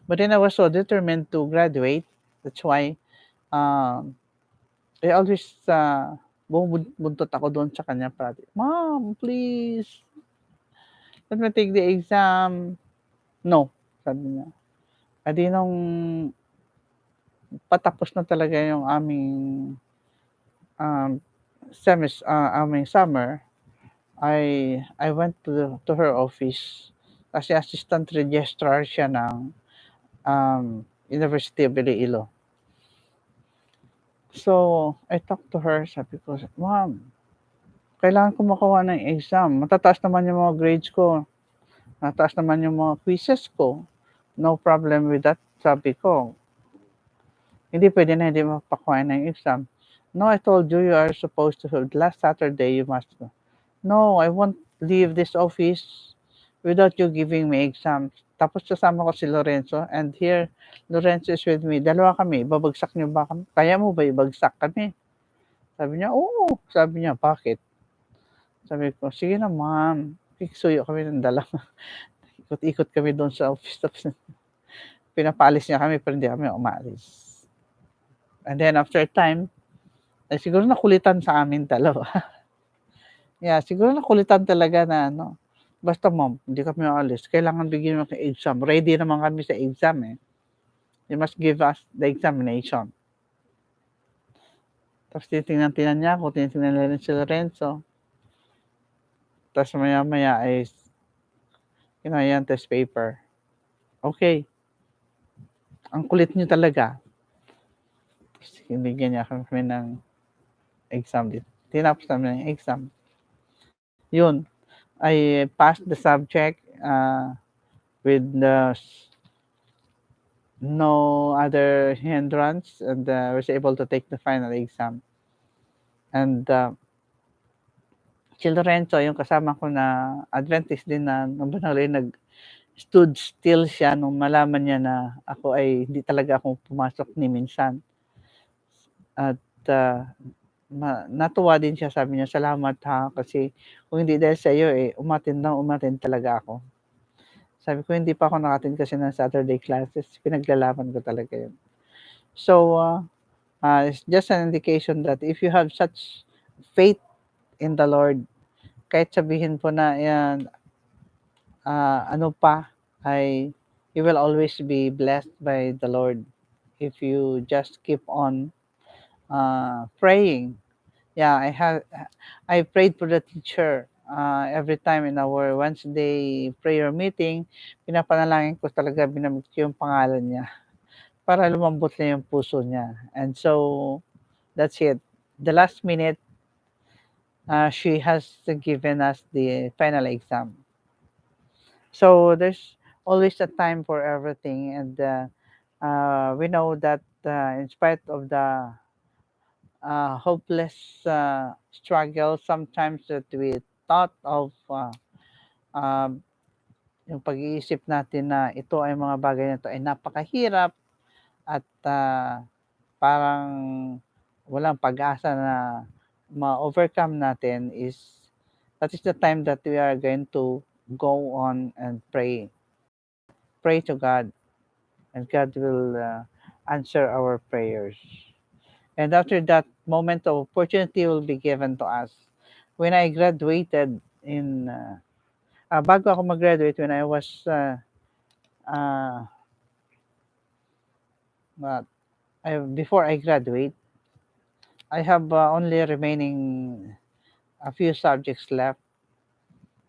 But then I was so determined to graduate. That's why um, I always bumubuntot ako doon sa kanya parati, "Mom, please, let me take the exam." "No," sabi niya. Edi nung patapos na talaga yung um, aming summer, I went to her office kasi assistant registrar siya ng University of Iloilo. So, I talked to her, sabi ko, "Ma'am, kailangan ko makuha ng exam. Matataas naman yung mga grades ko. Mataas naman yung mga quizzes ko. No problem with that," sabi ko. Hindi pwede na hindi mapakuha ng exam. "No, I told you you are supposed to have last Saturday you must." "No, I won't leave this office without you giving me exams." Tapos kasama ko si Lorenzo and here Lorenzo is with me. Dalawa kami, babagsak niyo ba kami? Kaya mo ba ibagsak kami? Sabi niya, "Oo." Sabi niya, "Bakit?" Sabi ko, "Sige na ma'am." Kikisuyo kami ng dalawa. Ikot-ikot kami doon sa office tapos pinapaalis niya kami pero hindi kami umalis. And then after a time, Siguro nakulitan sa amin dalawa. Yeah, siguro nakulitan talaga na ano, "Basta ma'am, hindi kami aalis, kailangan bigyan mo ng exam." Ready naman kami sa exam, eh. "You must give us the examination." Tapos tinitingnan-tingnan niya ako, tinitingnan na rin si Lorenzo, tapos maya-maya ay yan test paper. "Okey, ang kulit niyo talaga." Tapos binigyan niya kami ng exam tinapos namin ang exam. Yun, I passed the subject, with no other hindrance, and was able to take the final exam. And si Lorenzo, yung kasama ko na Adventist din na nung bandang huli stood still siya nung malaman niya na ako ay hindi talaga ako pumasok ni minsan. At natuwa din siya, sabi niya, "Salamat ha, kasi kung hindi dahil sa'yo, eh, umattend talaga ako." Sabi ko, "Hindi pa ako naka-attend kasi ng Saturday classes, pinaglalaban ko talaga 'yun." So, it's just an indication that if you have such faith in the Lord, kahit sabihin po na 'yan, ano pa, ay you will always be blessed by the Lord if you just keep on, praying. Yeah, I prayed for the teacher, every time in our Wednesday prayer meeting, pinapanalangin ko talaga, binanggit ko yung pangalan niya para lumambot na yung puso niya. And so, that's it. The last minute, she has given us the final exam. So there's always a time for everything, and we know that in spite of the hopeless struggle sometimes that we thought of, um, yung pag-iisip natin na ito ay mga bagay na ito ay napakahirap at parang walang pag-asa na ma-overcome natin, that is the time that we are going to go on and pray. Pray to God, and God will answer our prayers. And after that moment of opportunity will be given to us. When I graduated bago ako mag-graduate, when I was, uh, what, before I graduate, I have only remaining a few subjects left.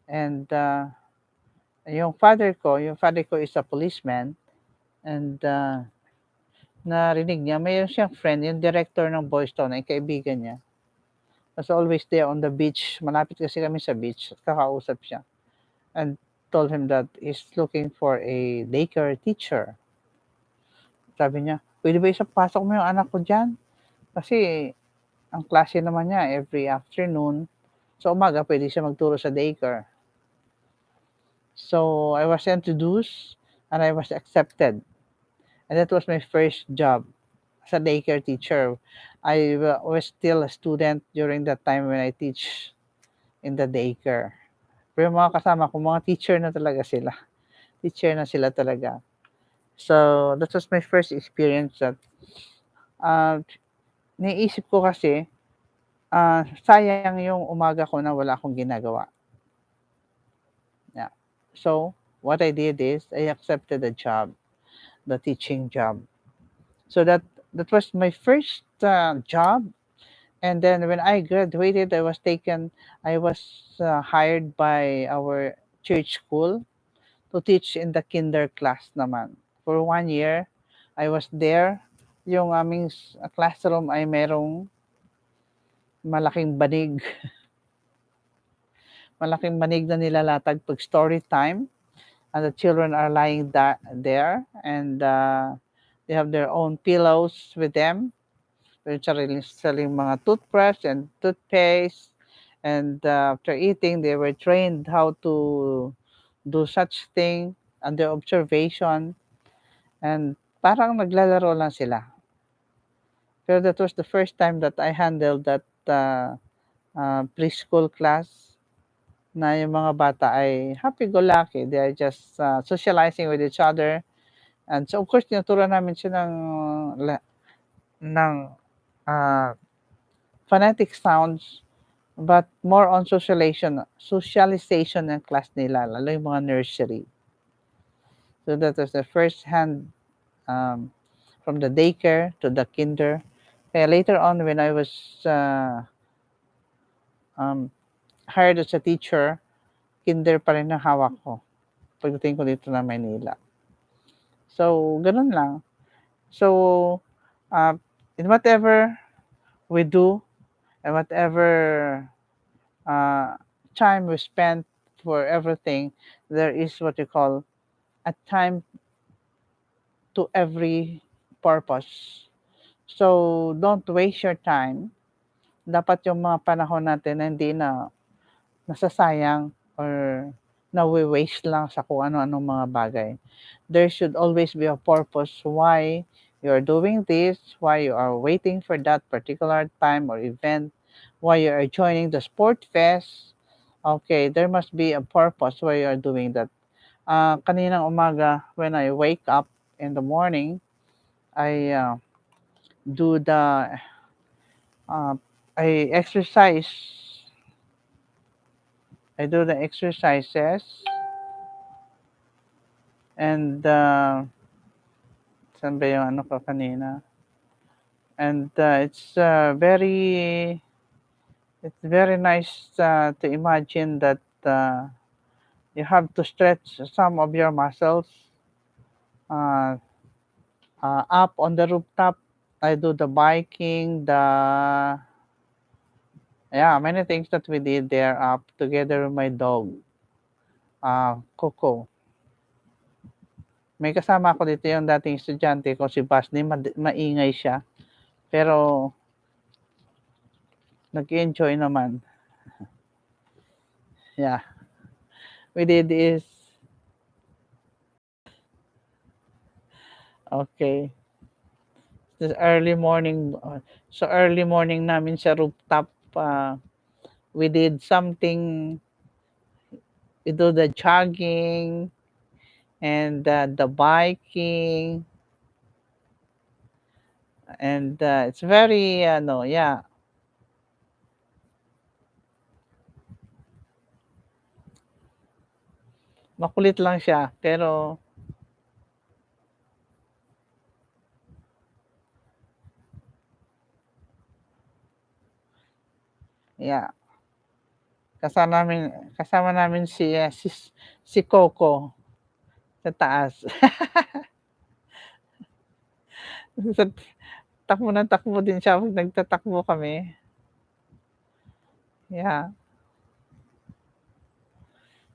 And yung father ko is a policeman, and narinig niya, mayroon siyang friend, yung director ng Boys Town ay kaibigan niya. Was always there on the beach. Malapit kasi kami sa beach. Kakausap siya. And told him that he's looking for a daycare teacher. Sabi niya, "Pwede ba pasok mo yung anak ko dyan? Kasi ang klase naman niya every afternoon. Sa umaga, pwede siya magturo sa daycare." So I was introduced and I was accepted. And that was my first job as a daycare teacher. I was still a student during that time when I teach in the daycare. Pero yung mga kasama ko, mga teacher na talaga sila. Teacher na sila talaga. So, that was my first experience that, uh, naiisip ko kasi, sayang yung umaga ko na wala akong ginagawa. Yeah. So, what I did is I accepted the job, the teaching job. So that was my first job. And then when I graduated, I was hired by our church school to teach in the kinder class naman. For 1 year, I was there. Yung aming classroom ay merong malaking banig. Malaking banig na nilalatag pag story time. And the children are lying there, and they have their own pillows with them. May sariling mga toothbrush and toothpaste. And after eating, they were trained how to do such thing under observation. And parang naglalaro lang sila. Pero that was the first time that I handled that preschool class, na yung mga bata ay happy-go-lucky. They are just socializing with each other. And so of course, tinuturuan namin siya ng ah, phonetic sounds, but more on socialization ng class nila, lalo yung mga nursery. So that was the first hand, um, from the daycare to the kinder. Kaya later on when I was um, hired as a teacher, kinder pa rin ang hawak ko pagdating ko dito na Maynila. So, ganun lang. So, uh, in whatever we do and whatever uh, time we spend for everything, there is what you call a time to every purpose. So, don't waste your time. Dapat yung mga panahon natin na hindi na nasasayang or nawe-waste lang sa kung ano-anong mga bagay. There should always be a purpose why you are doing this, why you are waiting for that particular time or event, why you are joining the sport fest. Okay, there must be a purpose why you are doing that. Kaninang umaga, when I wake up in the morning, I do the uh, I exercise. I do the exercises and saan ba yung ano ko kanina? And it's very nice to imagine that you have to stretch some of your muscles uh, up on the rooftop. I do the biking, yeah, many things that we did there up together with my dog, Coco. May kasama ako dito yung dating estudyante ko, si Basni, maingay siya. Pero nag-enjoy naman. Yeah. We did is, okay. This early morning, so early morning namin sa rooftop, we did something, we do the jogging and the biking, and it's very, no, yeah, makulit lang siya, pero, yeah, kasama namin si Coco sa taas. Sa takbo ng takbo din siya 'pag nagtatakbo kami. Yeah.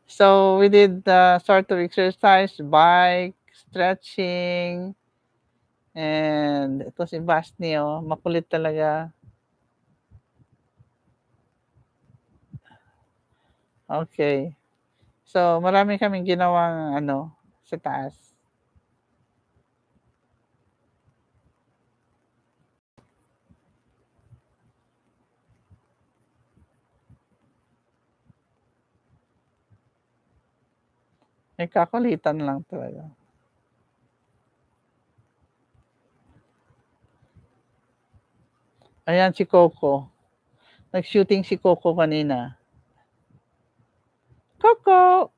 So, we did the sort of exercise, bike, stretching, and ito si Basni, oh, makulit talaga. Okay. So, marami kaming ginawang ano, sa taas. May kakulitan lang talaga. Ayan si Coco. Nag-shooting si Coco kanina. Coco!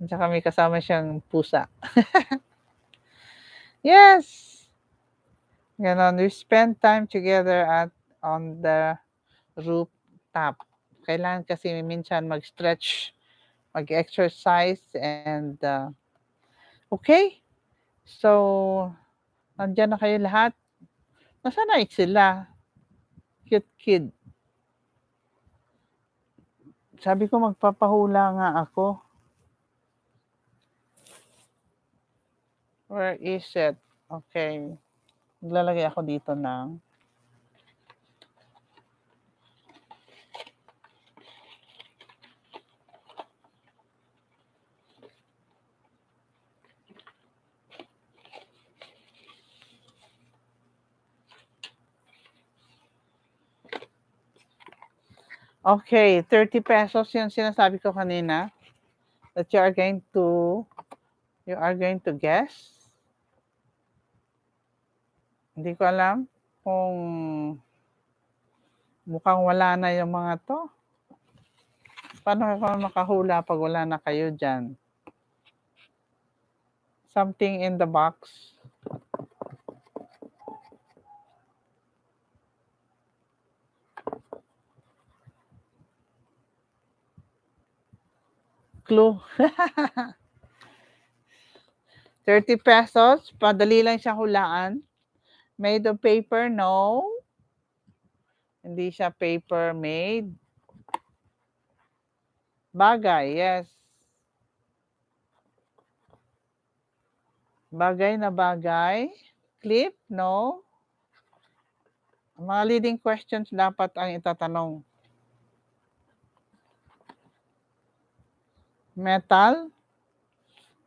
At saka may kasama siyang pusa. Yes! Gano'n, we spend time together on the rooftop. Kailangan kasi minsan mag-stretch, mag-exercise, and okay. So, nandiyan na kayo lahat. Nasaan na sila? Cute kid. Sabi ko magpapahula nga ako. Where is it? Okay. Maglalagay ako dito ng okay, 30 pesos yung sinasabi ko kanina that you are going to guess. Hindi ko alam kung Mukhang wala na yung mga 'to. Paano ako makahula 'pag wala na kayo diyan? Something in the box. Clue. 30 pesos, padali lang siyang hulaan. Made of paper, no. Hindi siya paper made. Bagay, yes. Bagay na bagay. Clip, no. Mga leading questions dapat ang itatanong. Metal?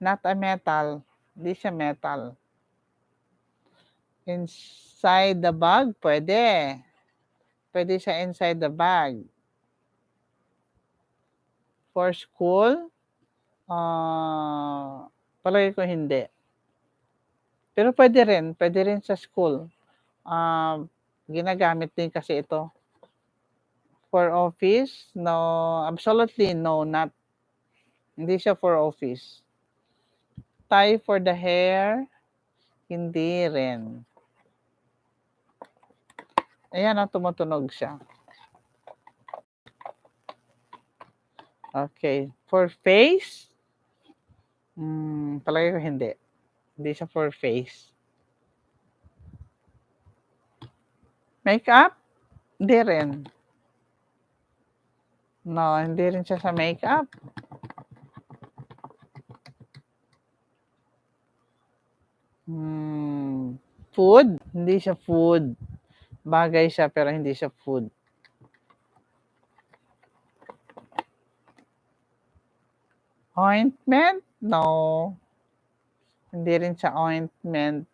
Not a metal. Hindi siya metal. Inside the bag? Pwede. Pwede siya inside the bag. For school? Palagay ko hindi. Pero pwede rin sa school. Ginagamit din kasi ito. For office? No, absolutely no, not. Hindi siya for office. Tie for the hair? Hindi rin. Ayan, tumutunog siya. Okay. For face? Palagay ko hindi. Hindi siya for face. Makeup? Hindi rin. No, hindi rin siya sa makeup. Food? Hindi siya food. Bagay siya pero hindi siya food. Ointment? No. Hindi rin siya ointment.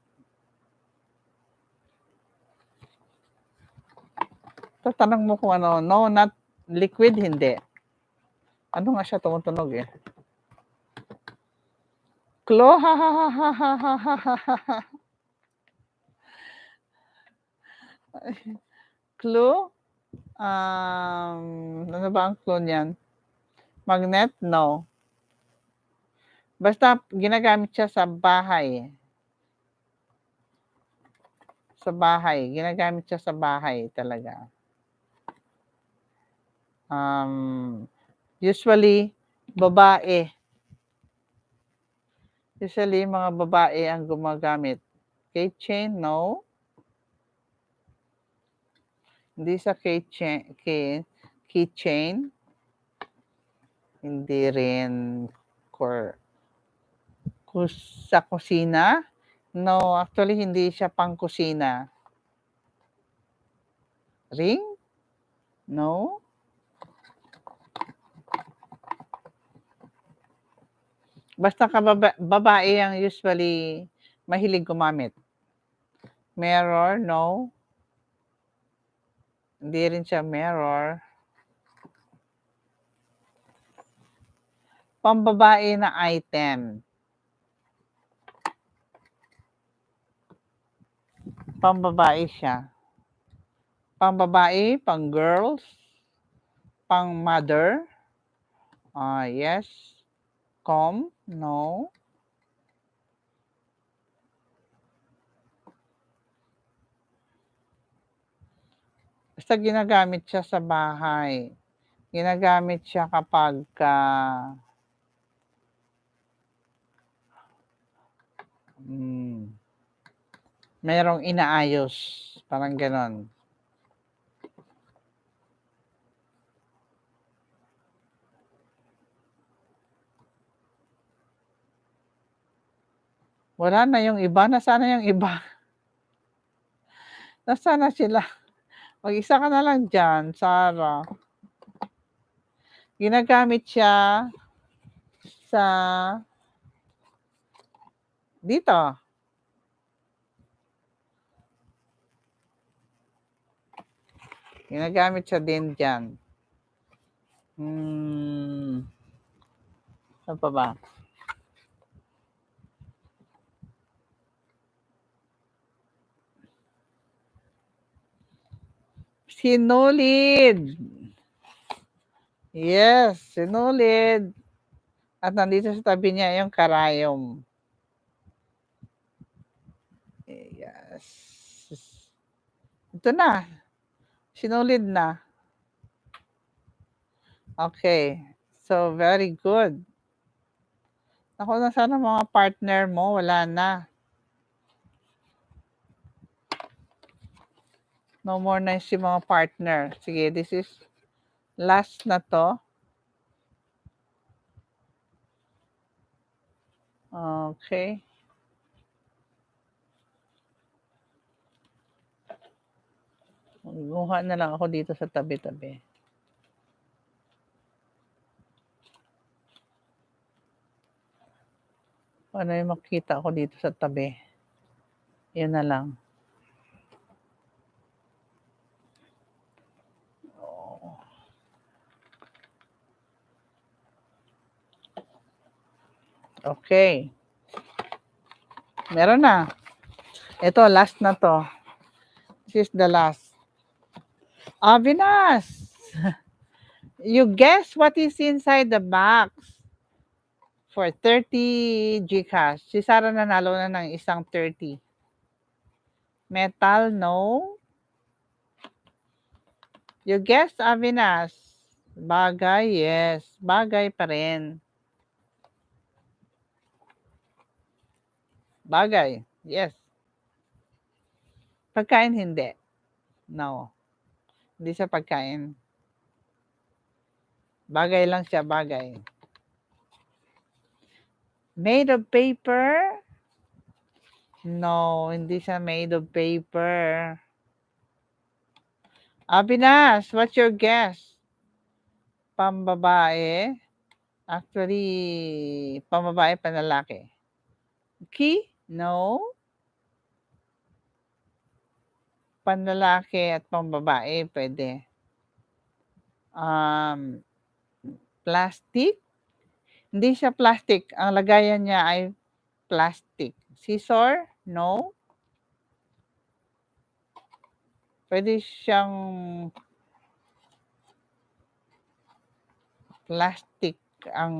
Tatanong mo kung ano. No, not liquid, hindi. Ano nga siya tumutunog eh? Clue? Clue? Ano ba ang clue niyan? Magnet? No. Basta ginagamit siya sa bahay. Sa bahay. Ginagamit siya sa bahay talaga. Usually, babae. Usually, mga babae ang gumagamit. Keychain? No. Hindi sa keychain. Hindi rin sa kusina? No, actually hindi siya pang kusina. Ring? No. Basta babae ang usually mahilig gumamit. Mirror? No. Hindi rin siya mirror. Pambabae na item. Pambabae siya. Pambabae, pang girls, pang mother. Yes. Comb? No. Basta ginagamit siya sa bahay. Ginagamit siya kapag merong inaayos. Parang ganon. Wala na yung iba. Nasaan na yung iba? Nasaan na sila? Mag-isa ka na lang dyan, Sarah. Ginagamit siya sa dito. Ginagamit siya din dyan. Ano pa ba? Sinulid. Yes, sinulid. At nandito sa tabi niya yung karayom. Yes. Ito na. Sinulid na. Okay. So, very good. Ako na sana mga partner mo, wala na. No more na si mga partner. Sige, this is last na to. Okay. Guha na lang ako dito sa tabi-tabi. Ano yung makita ko dito sa tabi? Yun na lang. Okay. Meron na. Ito, last na to. This is the last. Vinas! You guess what is inside the box for 30 Gcash. Si Sarah nanalo na ng isang 30. Metal, no. You guess, Avinas. Bagay, yes. Bagay pa rin. Bagay, yes. Pagkain, hindi. No. Hindi siya pagkain. Bagay lang siya, bagay. Made of paper? No, hindi siya made of paper. Avinas, what's your guess? Pambabae? Actually, pambabae, panlalaki. Key? No. Panlalaki at pambabae, pwede. Plastic? Hindi siya plastic. Ang lagayan niya ay plastic. Scissor? No. Pwede siyang plastic. Ang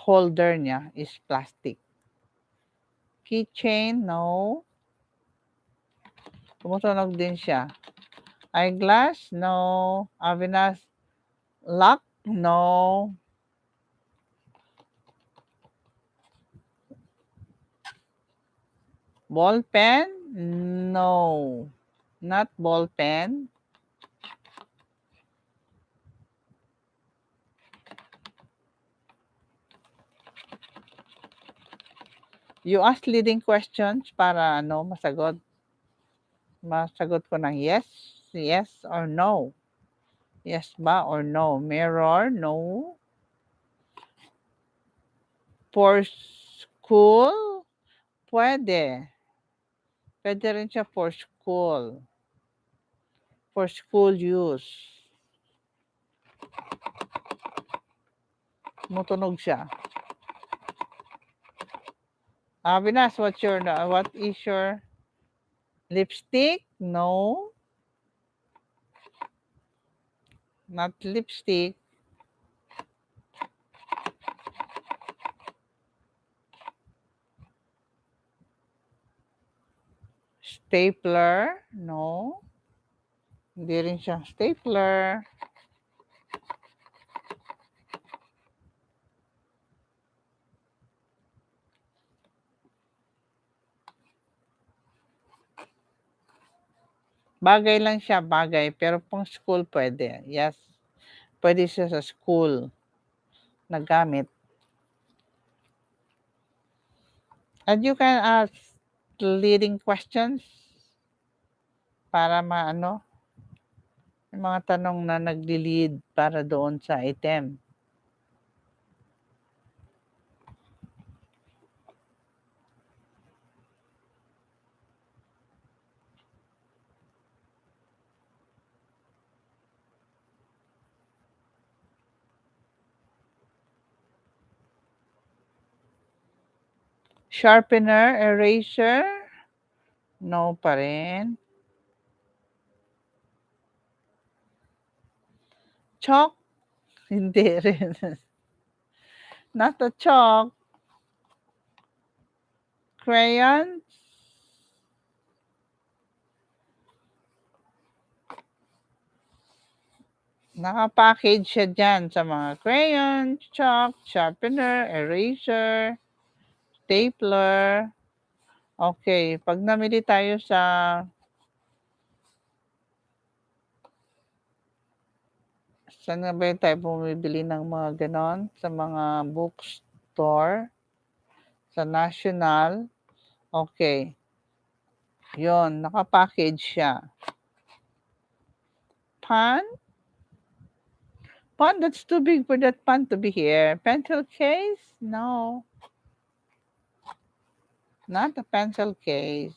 holder niya is plastic. Keychain? No. Tumutunog din siya. Eyeglass? No. Avinas? Lock? No. Ball pen? No. Not ball pen. You ask leading questions para masagot. Masagot ko ng yes, yes or no. Yes ba or no? Mirror? No. For school? Pwede. Pwede rin siya for school. For school use. Tumutunog siya. Vinas, what is your lipstick? No. Not lipstick. Stapler? No. Hindi rin siya stapler. Bagay lang siya, bagay. Pero pang school pwede. Yes. Pwede siya sa school na gamit. And you can ask leading questions para yung mga tanong na nagli-lead para doon sa item. Sharpener, eraser, no pa rin. Chalk? Hindi rin. Not a chalk. Crayon? Naka-package siya diyan sa mga crayon, chalk, sharpener, eraser, stapler. Okay, 'pag namili tayo sa saan nga ba tayo bumibili ng mga gano'n? Sa mga bookstore, sa National. Okay, 'yun, naka-package siya. Pan? Pan, that's too big for that pan to be here. Pencil case? No. Not a pencil case.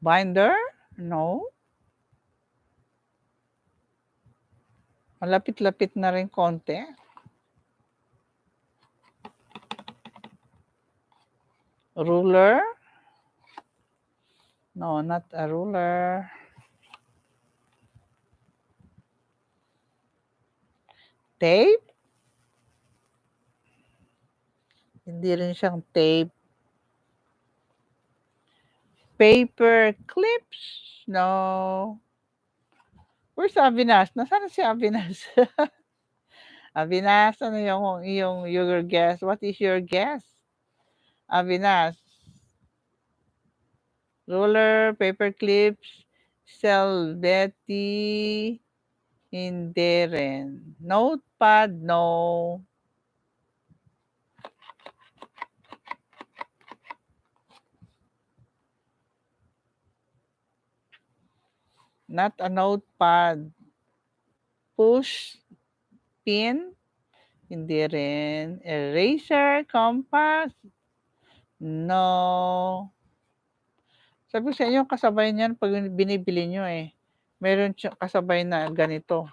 Binder? No. Malapit-lapit na rin konti. Ruler? No, not a ruler. Tape? Hindi rin siyang tape. Paper clips? No. Where's Avinas? Nasaan na si Avinas? Avinas, ano your guess? What is your guess? Avinas. Ruler, paper clips, Selvetti, hindi rin. Notepad, no. Not a notepad. Push, pin, hindi rin. Eraser, compass, no. Sabi ko sa inyo, kasabay niyan 'pag binibili niyo, eh. Meron siyang kasabay na ganito.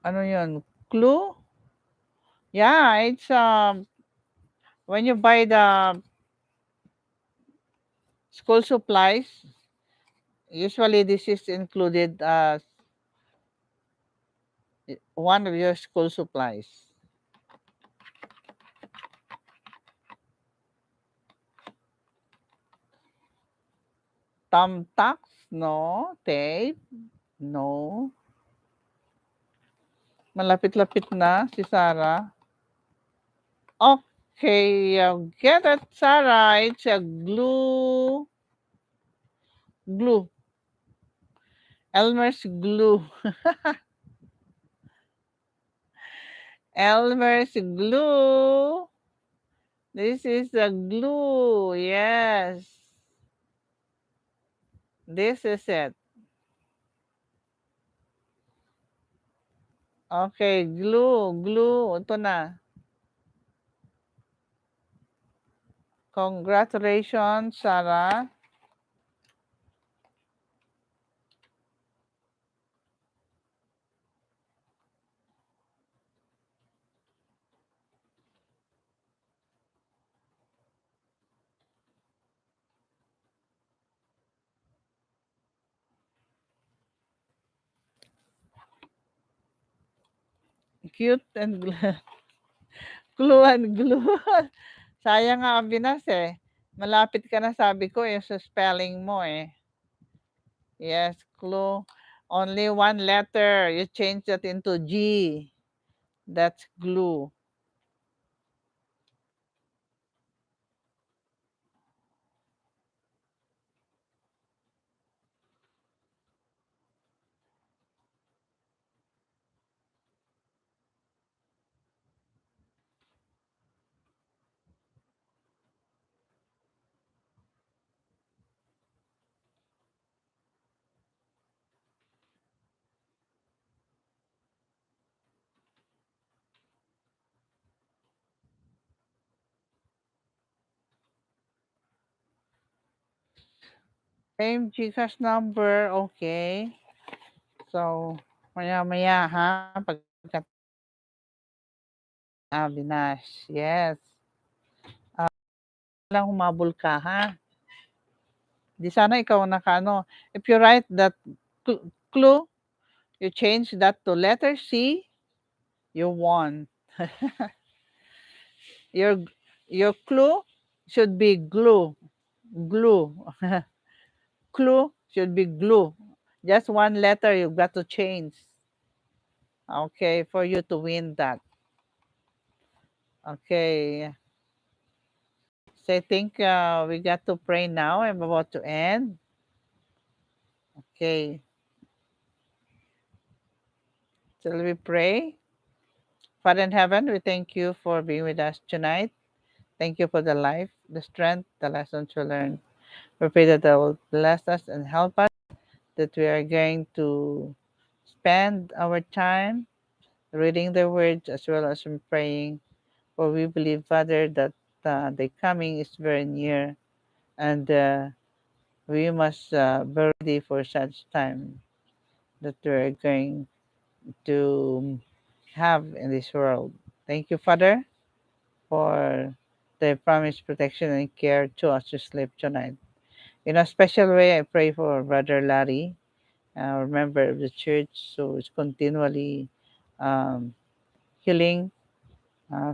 Ano 'yun, clue? Yeah, it's, when you buy the school supplies, usually this is included as one of your school supplies. Thumbtacks? No. Tape? No. Malapit-lapit na si Sarah. Okay, get it, Sarah. It's a glue. Glue. Elmer's glue. Elmer's glue. This is a glue. Yes. This is it. Okay, glue, glue. Ito na. Congratulations, Sarah. Cute and glue and glue. Sayang nga ang binas eh. Malapit ka na sabi ko eh sa spelling mo eh. Yes, clue. Only one letter. You change that into G. That's glue. Same GCash number. Okay. So, maya-maya ha. Pagka Avinash, yes. Lang humabol ka, ha? Di sana ikaw ang nakaano. If you write that clue, you change that to letter C, you won. Your your clue should be glue. Glue. Clue should be glue. Just one letter you've got to change. Okay, for you to win that. Okay. So I think we got to pray now. I'm about to end. Okay. Shall we pray? Father in heaven, we thank you for being with us tonight. Thank you for the life, the strength, the lessons we learned. We pray that that will bless us and help us, that we are going to spend our time reading the words as well as in praying. For we believe, Father, that the coming is very near, and we must be ready for such time that we are going to have in this world. Thank you, Father, for the promised protection and care to us to sleep tonight. In a special way, I pray for Brother Larry, a member of the church, who is continually um, healing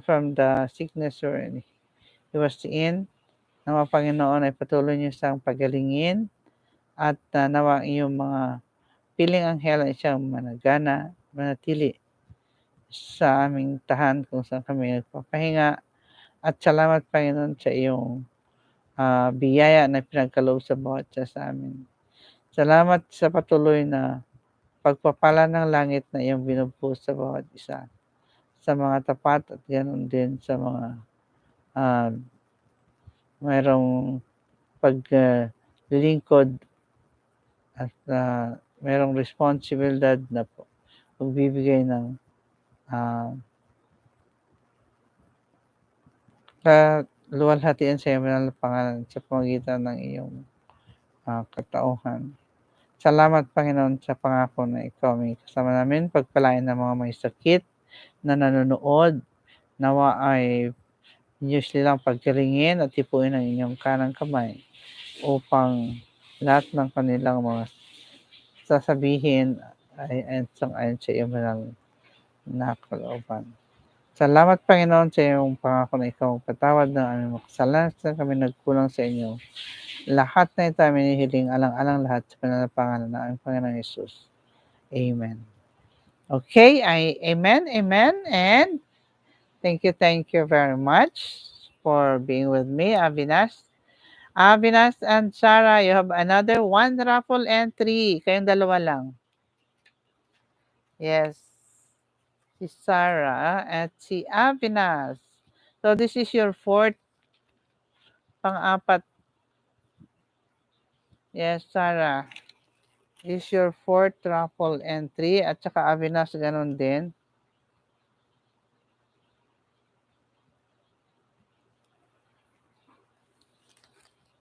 from the sickness wherein he was in. Nawa Panginoon ay patuloy niyo siyang pagalingin at nawa ang iyong mga piling anghel ay siyang managana, manatili sa aming tahan kung saan kami nagpapahinga. At salamat Panginoon sa iyong biyaya na pinagkaloob sa bawat isa sa amin. Salamat sa patuloy na pagpapala ng langit na iyong binubuhos sa bawat isa. Sa mga tapat at ganoon din sa mga uh, mayroong paglilingkod at mayroong responsibilidad na pagbibigay ng uh, kaluwalhatian sa iyo ng pangalan sa pamagitan ng iyong katauhan. Salamat Panginoon sa pangako na ikaw may kasama namin, pagpalain ng mga may sakit na nanonood, nawa ay inyo silang pagkiringin at tipuin ang inyong kanang kamay upang lahat ng kanilang mga sasabihin ay ayon sa iyong banal na kalooban. Salamat Panginoon sa iyong pangako na ikaw patawad ng aming makasalanan sa kami nagkulang sa inyo. Lahat na ito aming hinihiling alang-alang lahat sa banal na pangalan ng aming Panginoong Hesus. Amen. Okay, amen, and thank you very much for being with me, Avinash. Avinash and Sarah, you have another one raffle entry. Kayong dalawa lang. Yes. Si Sarah at si Avinash. So this is your fourth, pang-apat. Yes, Sarah. This is your fourth raffle entry. At saka Avinash, ganun din.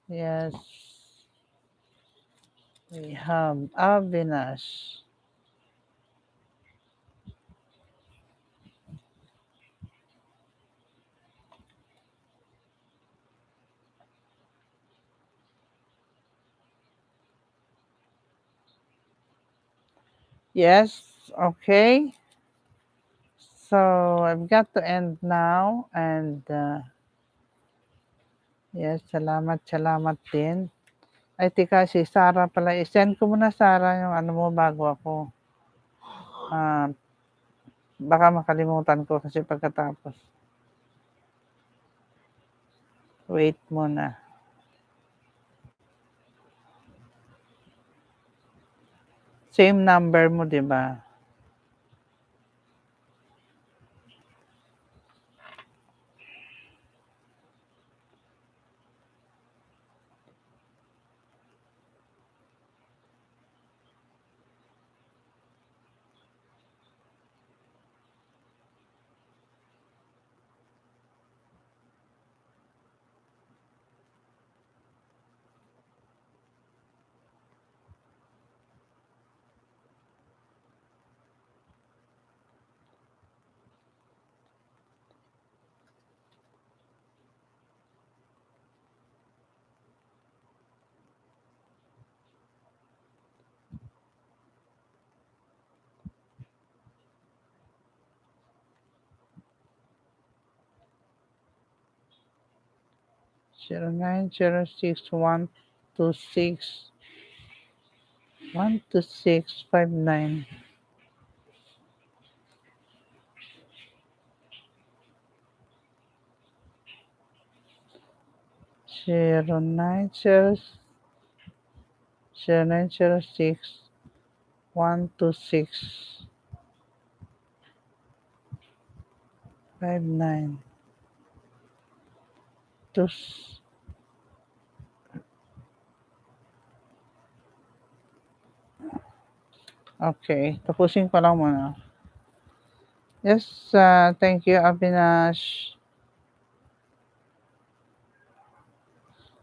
Yes. We have Avinash. Yes, okay. So I've got to end now, and yes, salamat din. Ay, teka, si Sarah pala. I-send ko muna, Sarah, yung ano mo bago ako. Baka makalimutan ko kasi pagkatapos. Wait muna. Same number mo, di ba? 0906 126 12659. 0906 126 59. Tus Okay, tapusin ko lang muna. Yes, thank you, Avinash.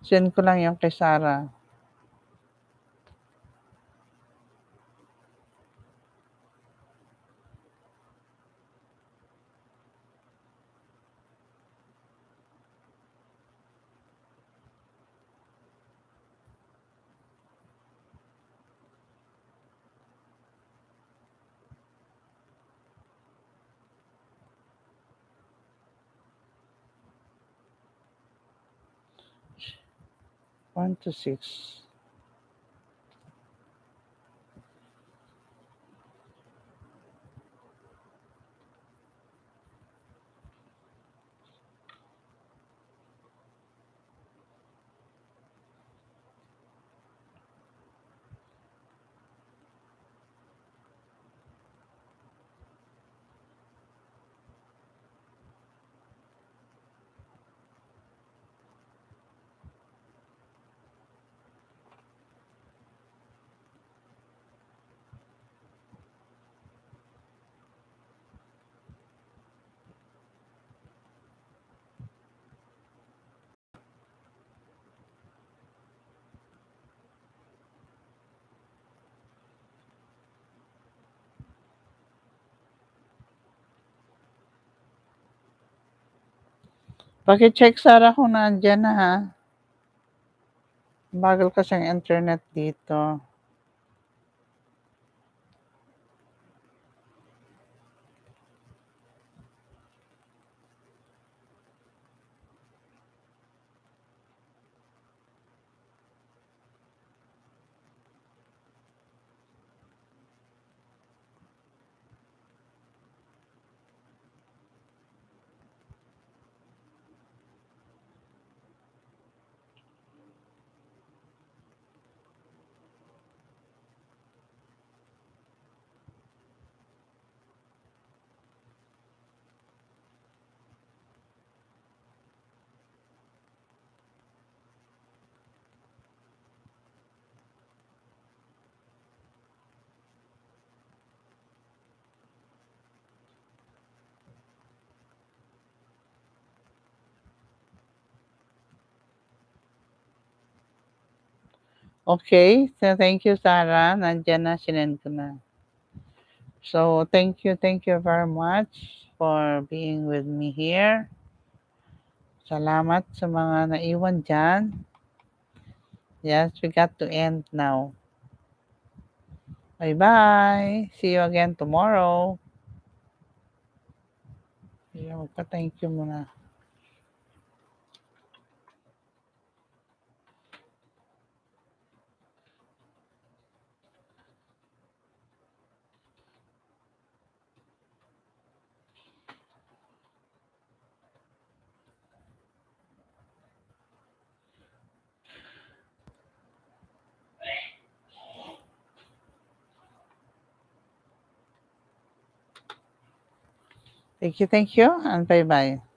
Send ko lang yung kay Sarah. One to six. Paki-check Sarah kung nandiyan na ha. Bagal kasi ang internet dito. Okay, so thank you Sarah, nandiyan na, sinend ko na. So thank you very much for being with me here. Salamat sa mga naiwan diyan. Yes, we got to end now. Bye-bye. See you again tomorrow. Yeah, magpa-thank you muna. Thank you, and bye-bye.